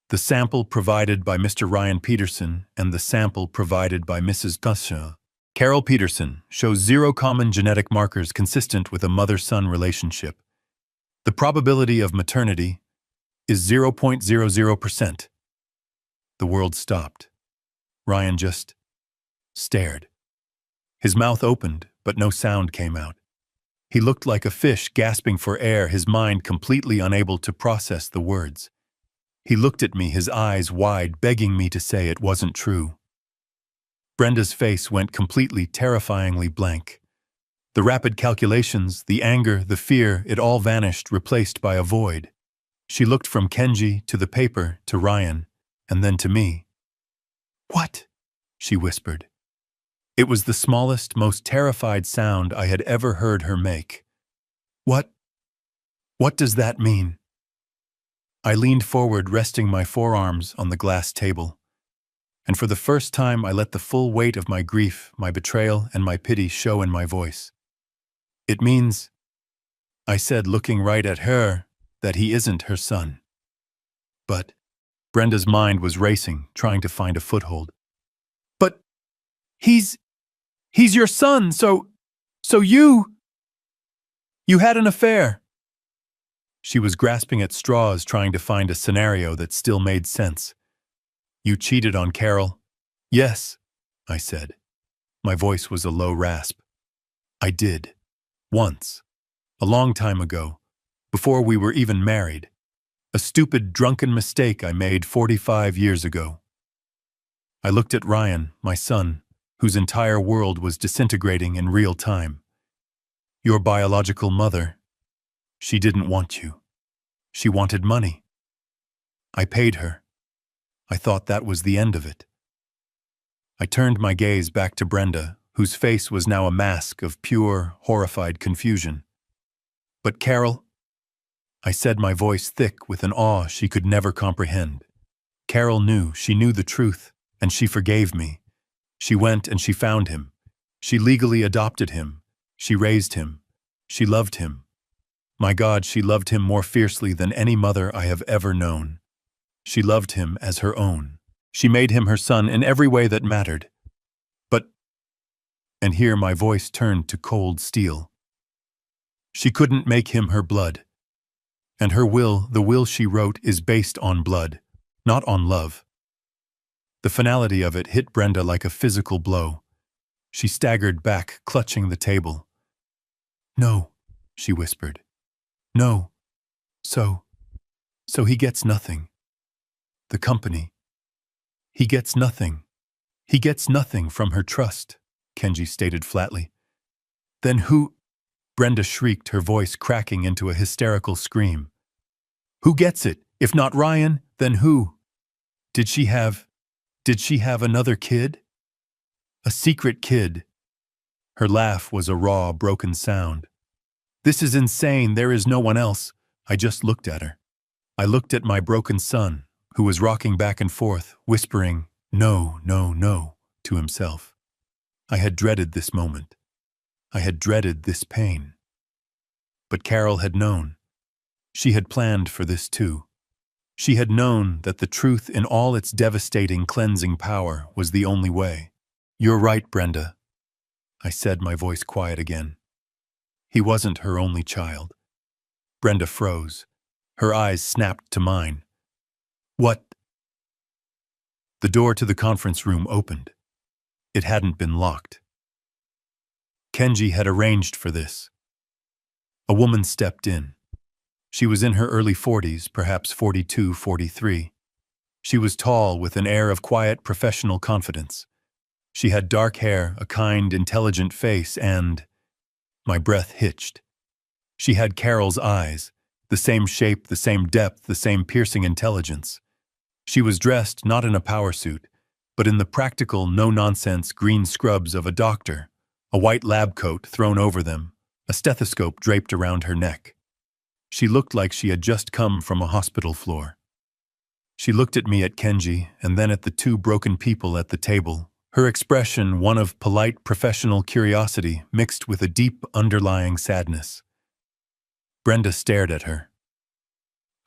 Speaker 1: The sample provided by Mr. Ryan Peterson and the sample provided by Mrs. Tasha Carol Peterson shows 0 common genetic markers consistent with a mother-son relationship. The probability of maternity is 0.00%. The world stopped. Ryan just stared. His mouth opened, but no sound came out. He looked like a fish gasping for air, his mind completely unable to process the words. He looked at me, his eyes wide, begging me to say it wasn't true. Brenda's face went completely, terrifyingly blank. The rapid calculations, the anger, the fear, it all vanished, replaced by a void. She looked from Kenji to the paper to Ryan, and then to me. "What?" she whispered. It was the smallest, most terrified sound I had ever heard her make. What does that mean?" I leaned forward, resting my forearms on the glass table. And for the first time I let the full weight of my grief, my betrayal, and my pity show in my voice. "It means," I said, looking right at her, "that he isn't her son." But Brenda's mind was racing, trying to find a foothold. "But he's your son, so you had an affair." She was grasping at straws, trying to find a scenario that still made sense. "You cheated on Carol?" "Yes," I said. My voice was a low rasp. "I did. Once. A long time ago. Before we were even married. A stupid, drunken mistake I made 45 years ago." I looked at Ryan, my son, whose entire world was disintegrating in real time. "Your biological mother, she didn't want you. She wanted money. I paid her. I thought that was the end of it." I turned my gaze back to Brenda, whose face was now a mask of pure, horrified confusion. "But Carol," I said, my voice thick with an awe she could never comprehend. "Carol knew, she knew the truth, and she forgave me. She went and she found him. She legally adopted him. She raised him. She loved him. My God, she loved him more fiercely than any mother I have ever known. She loved him as her own. She made him her son in every way that mattered. But," and here my voice turned to cold steel, "she couldn't make him her blood. And her will, the will she wrote, is based on blood, not on love." The finality of it hit Brenda like a physical blow. She staggered back, clutching the table. "No," she whispered. "No. So he gets nothing. The company. He gets nothing. He gets nothing from her trust," Kenji stated flatly. "Then who?" Brenda shrieked, her voice cracking into a hysterical scream. "Who gets it? If not Ryan, then who? Did she have another kid? A secret kid?" Her laugh was a raw, broken sound. "This is insane. There is no one else." I just looked at her. I looked at my broken son, who was rocking back and forth, whispering, "No, no, no," to himself. I had dreaded this moment. I had dreaded this pain. But Carol had known. She had planned for this too. She had known that the truth in all its devastating, cleansing power was the only way. "You're right, Brenda," I said, my voice quiet again. "He wasn't her only child." Brenda froze. Her eyes snapped to mine. "What?" The door to the conference room opened. It hadn't been locked. Kenji had arranged for this. A woman stepped in. She was in her early 40s, perhaps 42, 43. She was tall, with an air of quiet, professional confidence. She had dark hair, a kind, intelligent face, and my breath hitched. She had Carol's eyes, the same shape, the same depth, the same piercing intelligence. She was dressed not in a power suit, but in the practical, no-nonsense green scrubs of a doctor, a white lab coat thrown over them, a stethoscope draped around her neck. She looked like she had just come from a hospital floor. She looked at me, at Kenji, and then at the two broken people at the table, her expression one of polite professional curiosity mixed with a deep underlying sadness. Brenda stared at her.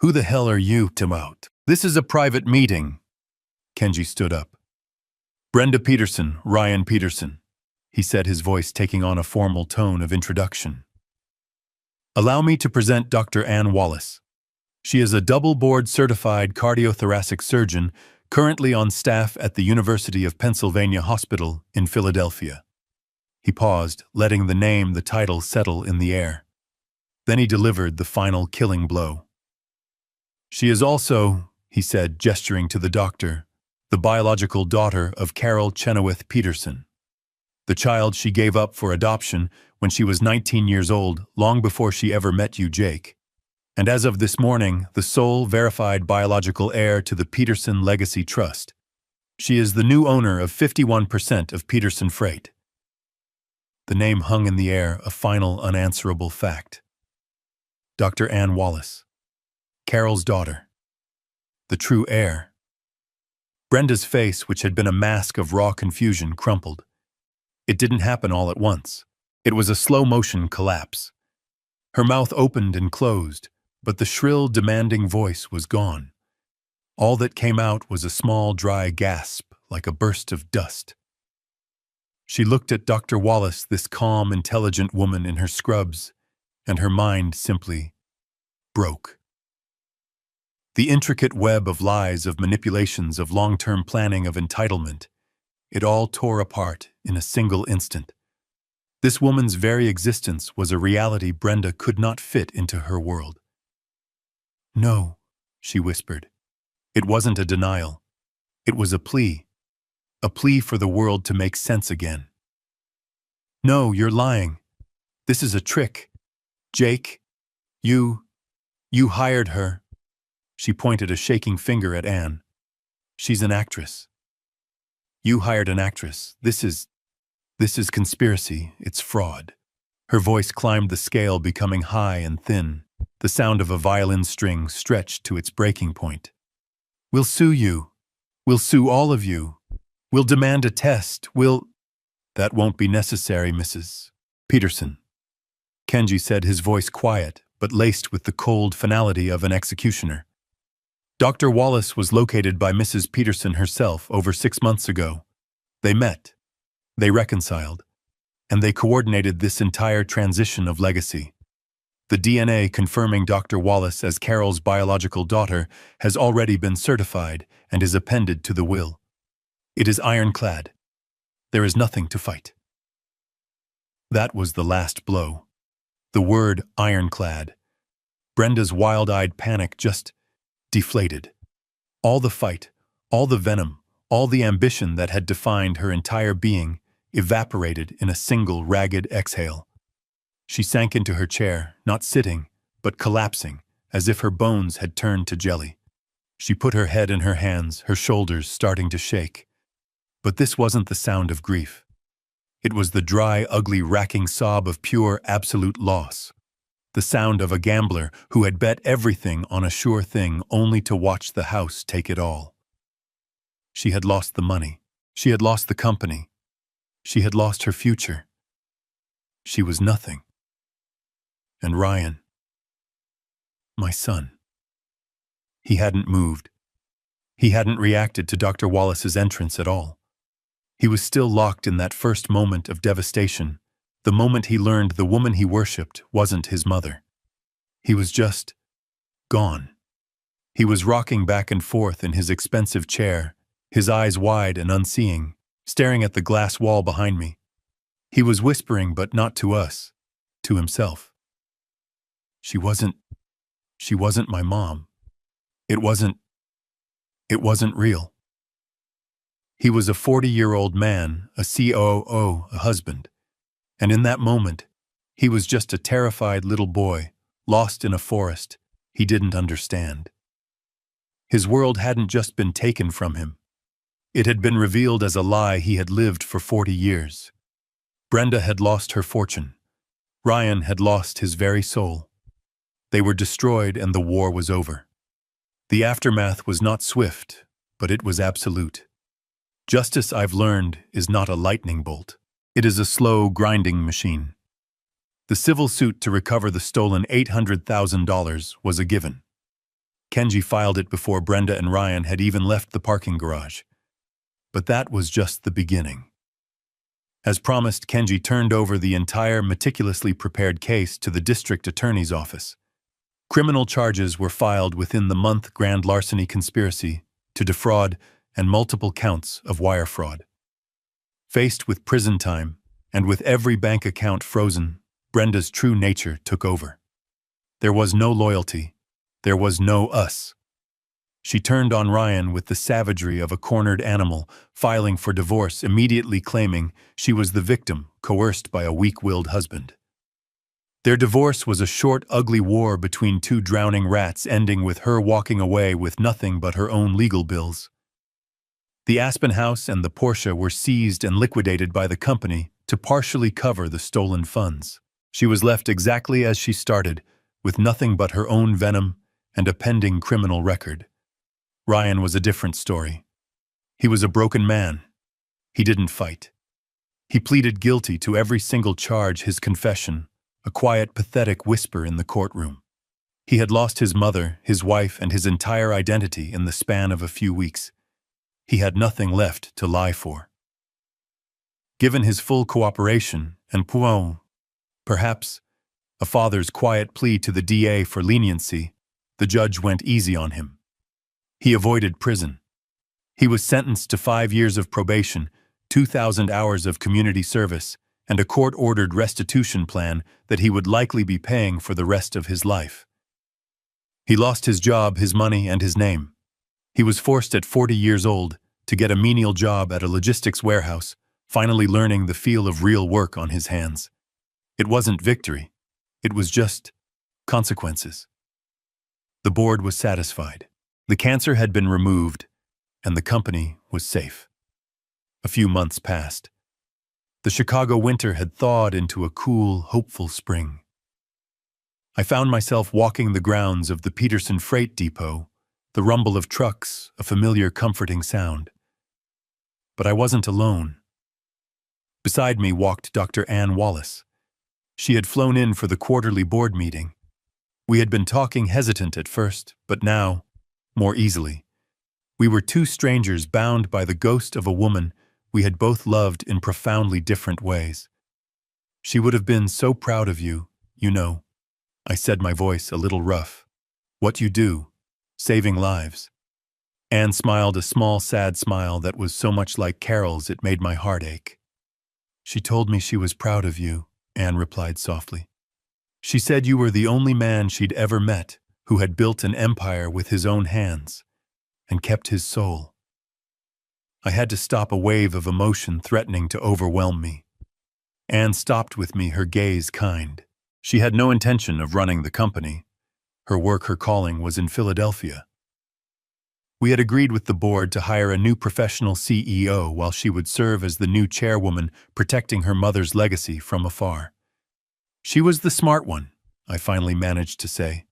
Speaker 1: "Who the hell are you, Timout? This is a private meeting." Kenji stood up. "Brenda Peterson, Ryan Peterson," he said, his voice taking on a formal tone of introduction. "Allow me to present Dr. Ann Wallace. She is a double-board certified cardiothoracic surgeon currently on staff at the University of Pennsylvania Hospital in Philadelphia." He paused, letting the title settle in the air. Then he delivered the final killing blow. "She is also," he said, gesturing to the doctor, "the biological daughter of Carol Chenoweth Peterson. The child she gave up for adoption when she was 19 years old, long before she ever met you, Jake. And as of this morning, the sole verified biological heir to the Peterson Legacy Trust. She is the new owner of 51% of Peterson Freight." The name hung in the air, a final unanswerable fact. Dr. Ann Wallace. Carol's daughter. The true heir. Brenda's face, which had been a mask of raw confusion, crumpled. It didn't happen all at once. It was a slow-motion collapse. Her mouth opened and closed, but the shrill, demanding voice was gone. All that came out was a small, dry gasp, like a burst of dust. She looked at Dr. Wallace, this calm, intelligent woman in her scrubs, and her mind simply broke. The intricate web of lies, of manipulations, of long-term planning, of entitlement, it all tore apart in a single instant. This woman's very existence was a reality Brenda could not fit into her world. "No," she whispered. It wasn't a denial. It was a plea for the world to make sense again. "No, you're lying. This is a trick. Jake, you hired her." She pointed a shaking finger at Anne. "She's an actress. You hired an actress. This is conspiracy. It's fraud." Her voice climbed the scale, becoming high and thin, the sound of a violin string stretched to its breaking point. "We'll sue you. We'll sue all of you. We'll demand a test. That won't be necessary, Mrs. Peterson," Kenji said, his voice quiet, but laced with the cold finality of an executioner. "Dr. Wallace was located by Mrs. Peterson herself over 6 months ago. They met. They reconciled. And they coordinated this entire transition of legacy. The DNA confirming Dr. Wallace as Carol's biological daughter has already been certified and is appended to the will. It is ironclad. There is nothing to fight." That was the last blow. The word ironclad. Brenda's wild-eyed panic just deflated. All the fight, all the venom, all the ambition that had defined her entire being evaporated in a single ragged exhale. She sank into her chair, not sitting, but collapsing, as if her bones had turned to jelly. She put her head in her hands, her shoulders starting to shake. But this wasn't the sound of grief. It was the dry, ugly, racking sob of pure, absolute loss. The sound of a gambler who had bet everything on a sure thing only to watch the house take it all. She had lost the money. She had lost the company. She had lost her future. She was nothing. And Ryan, my son. He hadn't moved. He hadn't reacted to Dr. Wallace's entrance at all. He was still locked in that first moment of devastation, the moment he learned the woman he worshipped wasn't his mother. He was just gone. He was rocking back and forth in his expensive chair, his eyes wide and unseeing, staring at the glass wall behind me. He was whispering, but not to us, to himself. She wasn't my mom. It wasn't real. He was a 40-year-old man, a COO, a husband. And in that moment, he was just a terrified little boy, lost in a forest he didn't understand. His world hadn't just been taken from him. It had been revealed as a lie he had lived for 40 years. Brenda had lost her fortune. Ryan had lost his very soul. They were destroyed and the war was over. The aftermath was not swift, but it was absolute. Justice, I've learned, is not a lightning bolt. It is a slow, grinding machine. The civil suit to recover the stolen $800,000 was a given. Kenji filed it before Brenda and Ryan had even left the parking garage. But that was just the beginning. As promised, Kenji turned over the entire meticulously prepared case to the district attorney's office. Criminal charges were filed within the month: grand larceny conspiracy to defraud and multiple counts of wire fraud. Faced with prison time and with every bank account frozen, Brenda's true nature took over. There was no loyalty. There was no us. She turned on Ryan with the savagery of a cornered animal, filing for divorce, immediately claiming she was the victim, coerced by a weak-willed husband. Their divorce was a short, ugly war between two drowning rats, ending with her walking away with nothing but her own legal bills. The Aspen house and the Porsche were seized and liquidated by the company to partially cover the stolen funds. She was left exactly as she started, with nothing but her own venom and a pending criminal record. Ryan was a different story. He was a broken man. He didn't fight. He pleaded guilty to every single charge, his confession, a quiet, pathetic whisper in the courtroom. He had lost his mother, his wife, and his entire identity in the span of a few weeks. He had nothing left to lie for. Given his full cooperation and perhaps a father's quiet plea to the DA for leniency, the judge went easy on him. He avoided prison. He was sentenced to 5 years of probation, 2,000 hours of community service, and a court-ordered restitution plan that he would likely be paying for the rest of his life. He lost his job, his money, and his name. He was forced at 40 years old to get a menial job at a logistics warehouse, finally learning the feel of real work on his hands. It wasn't victory. It was just consequences. The board was satisfied. The cancer had been removed, and the company was safe. A few months passed. The Chicago winter had thawed into a cool, hopeful spring. I found myself walking the grounds of the Peterson Freight Depot, the rumble of trucks, a familiar, comforting sound. But I wasn't alone. Beside me walked Dr. Ann Wallace. She had flown in for the quarterly board meeting. We had been talking, hesitant at first, but now, more easily. We were two strangers bound by the ghost of a woman we had both loved in profoundly different ways. She would have been so proud of you, you know. I said, my voice a little rough. What you do, saving lives. Anne smiled, a small, sad smile that was so much like Carol's it made my heart ache. She told me she was proud of you, Anne replied softly. She said you were the only man she'd ever met who had built an empire with his own hands and kept his soul. I had to stop a wave of emotion threatening to overwhelm me. Anne stopped with me, her gaze kind. She had no intention of running the company. Her work, her calling, was in Philadelphia. We had agreed with the board to hire a new professional CEO while she would serve as the new chairwoman, protecting her mother's legacy from afar. She was the smart one, I finally managed to say.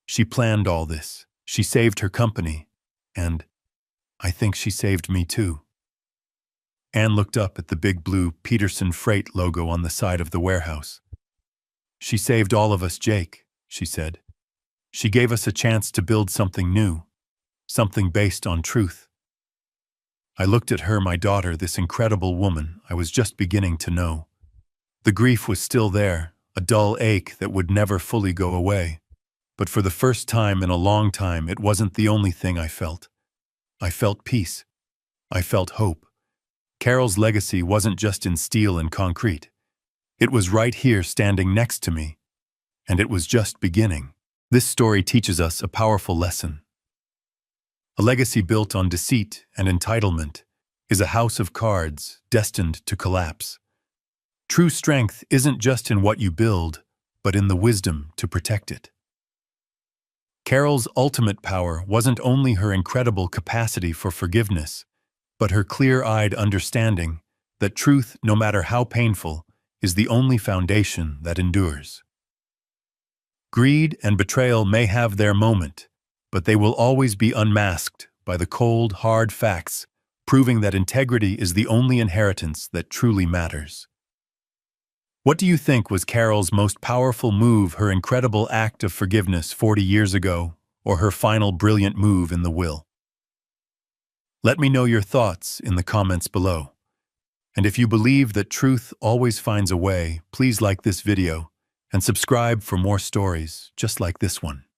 Speaker 1: She planned all this. She saved her company. And I think she saved me too. Anne looked up at the big blue Peterson Freight logo on the side of the warehouse. She saved all of us, Jake, she said. She gave us a chance to build something new, something based on truth. I looked at her, my daughter, this incredible woman I was just beginning to know. The grief was still there, a dull ache that would never fully go away. But for the first time in a long time, it wasn't the only thing I felt. I felt peace. I felt hope. Carol's legacy wasn't just in steel and concrete. It was right here, standing next to me. And it was just beginning. This story teaches us a powerful lesson. A legacy built on deceit and entitlement is a house of cards destined to collapse. True strength isn't just in what you build, but in the wisdom to protect it. Carol's ultimate power wasn't only her incredible capacity for forgiveness, but her clear-eyed understanding that truth, no matter how painful, is the only foundation that endures. Greed and betrayal may have their moment, but they will always be unmasked by the cold, hard facts, proving that integrity is the only inheritance that truly matters. What do you think was Carol's most powerful move, her incredible act of forgiveness 40 years ago, or her final brilliant move in the will? Let me know your thoughts in the comments below. And if you believe that truth always finds a way, please like this video and subscribe for more stories just like this one.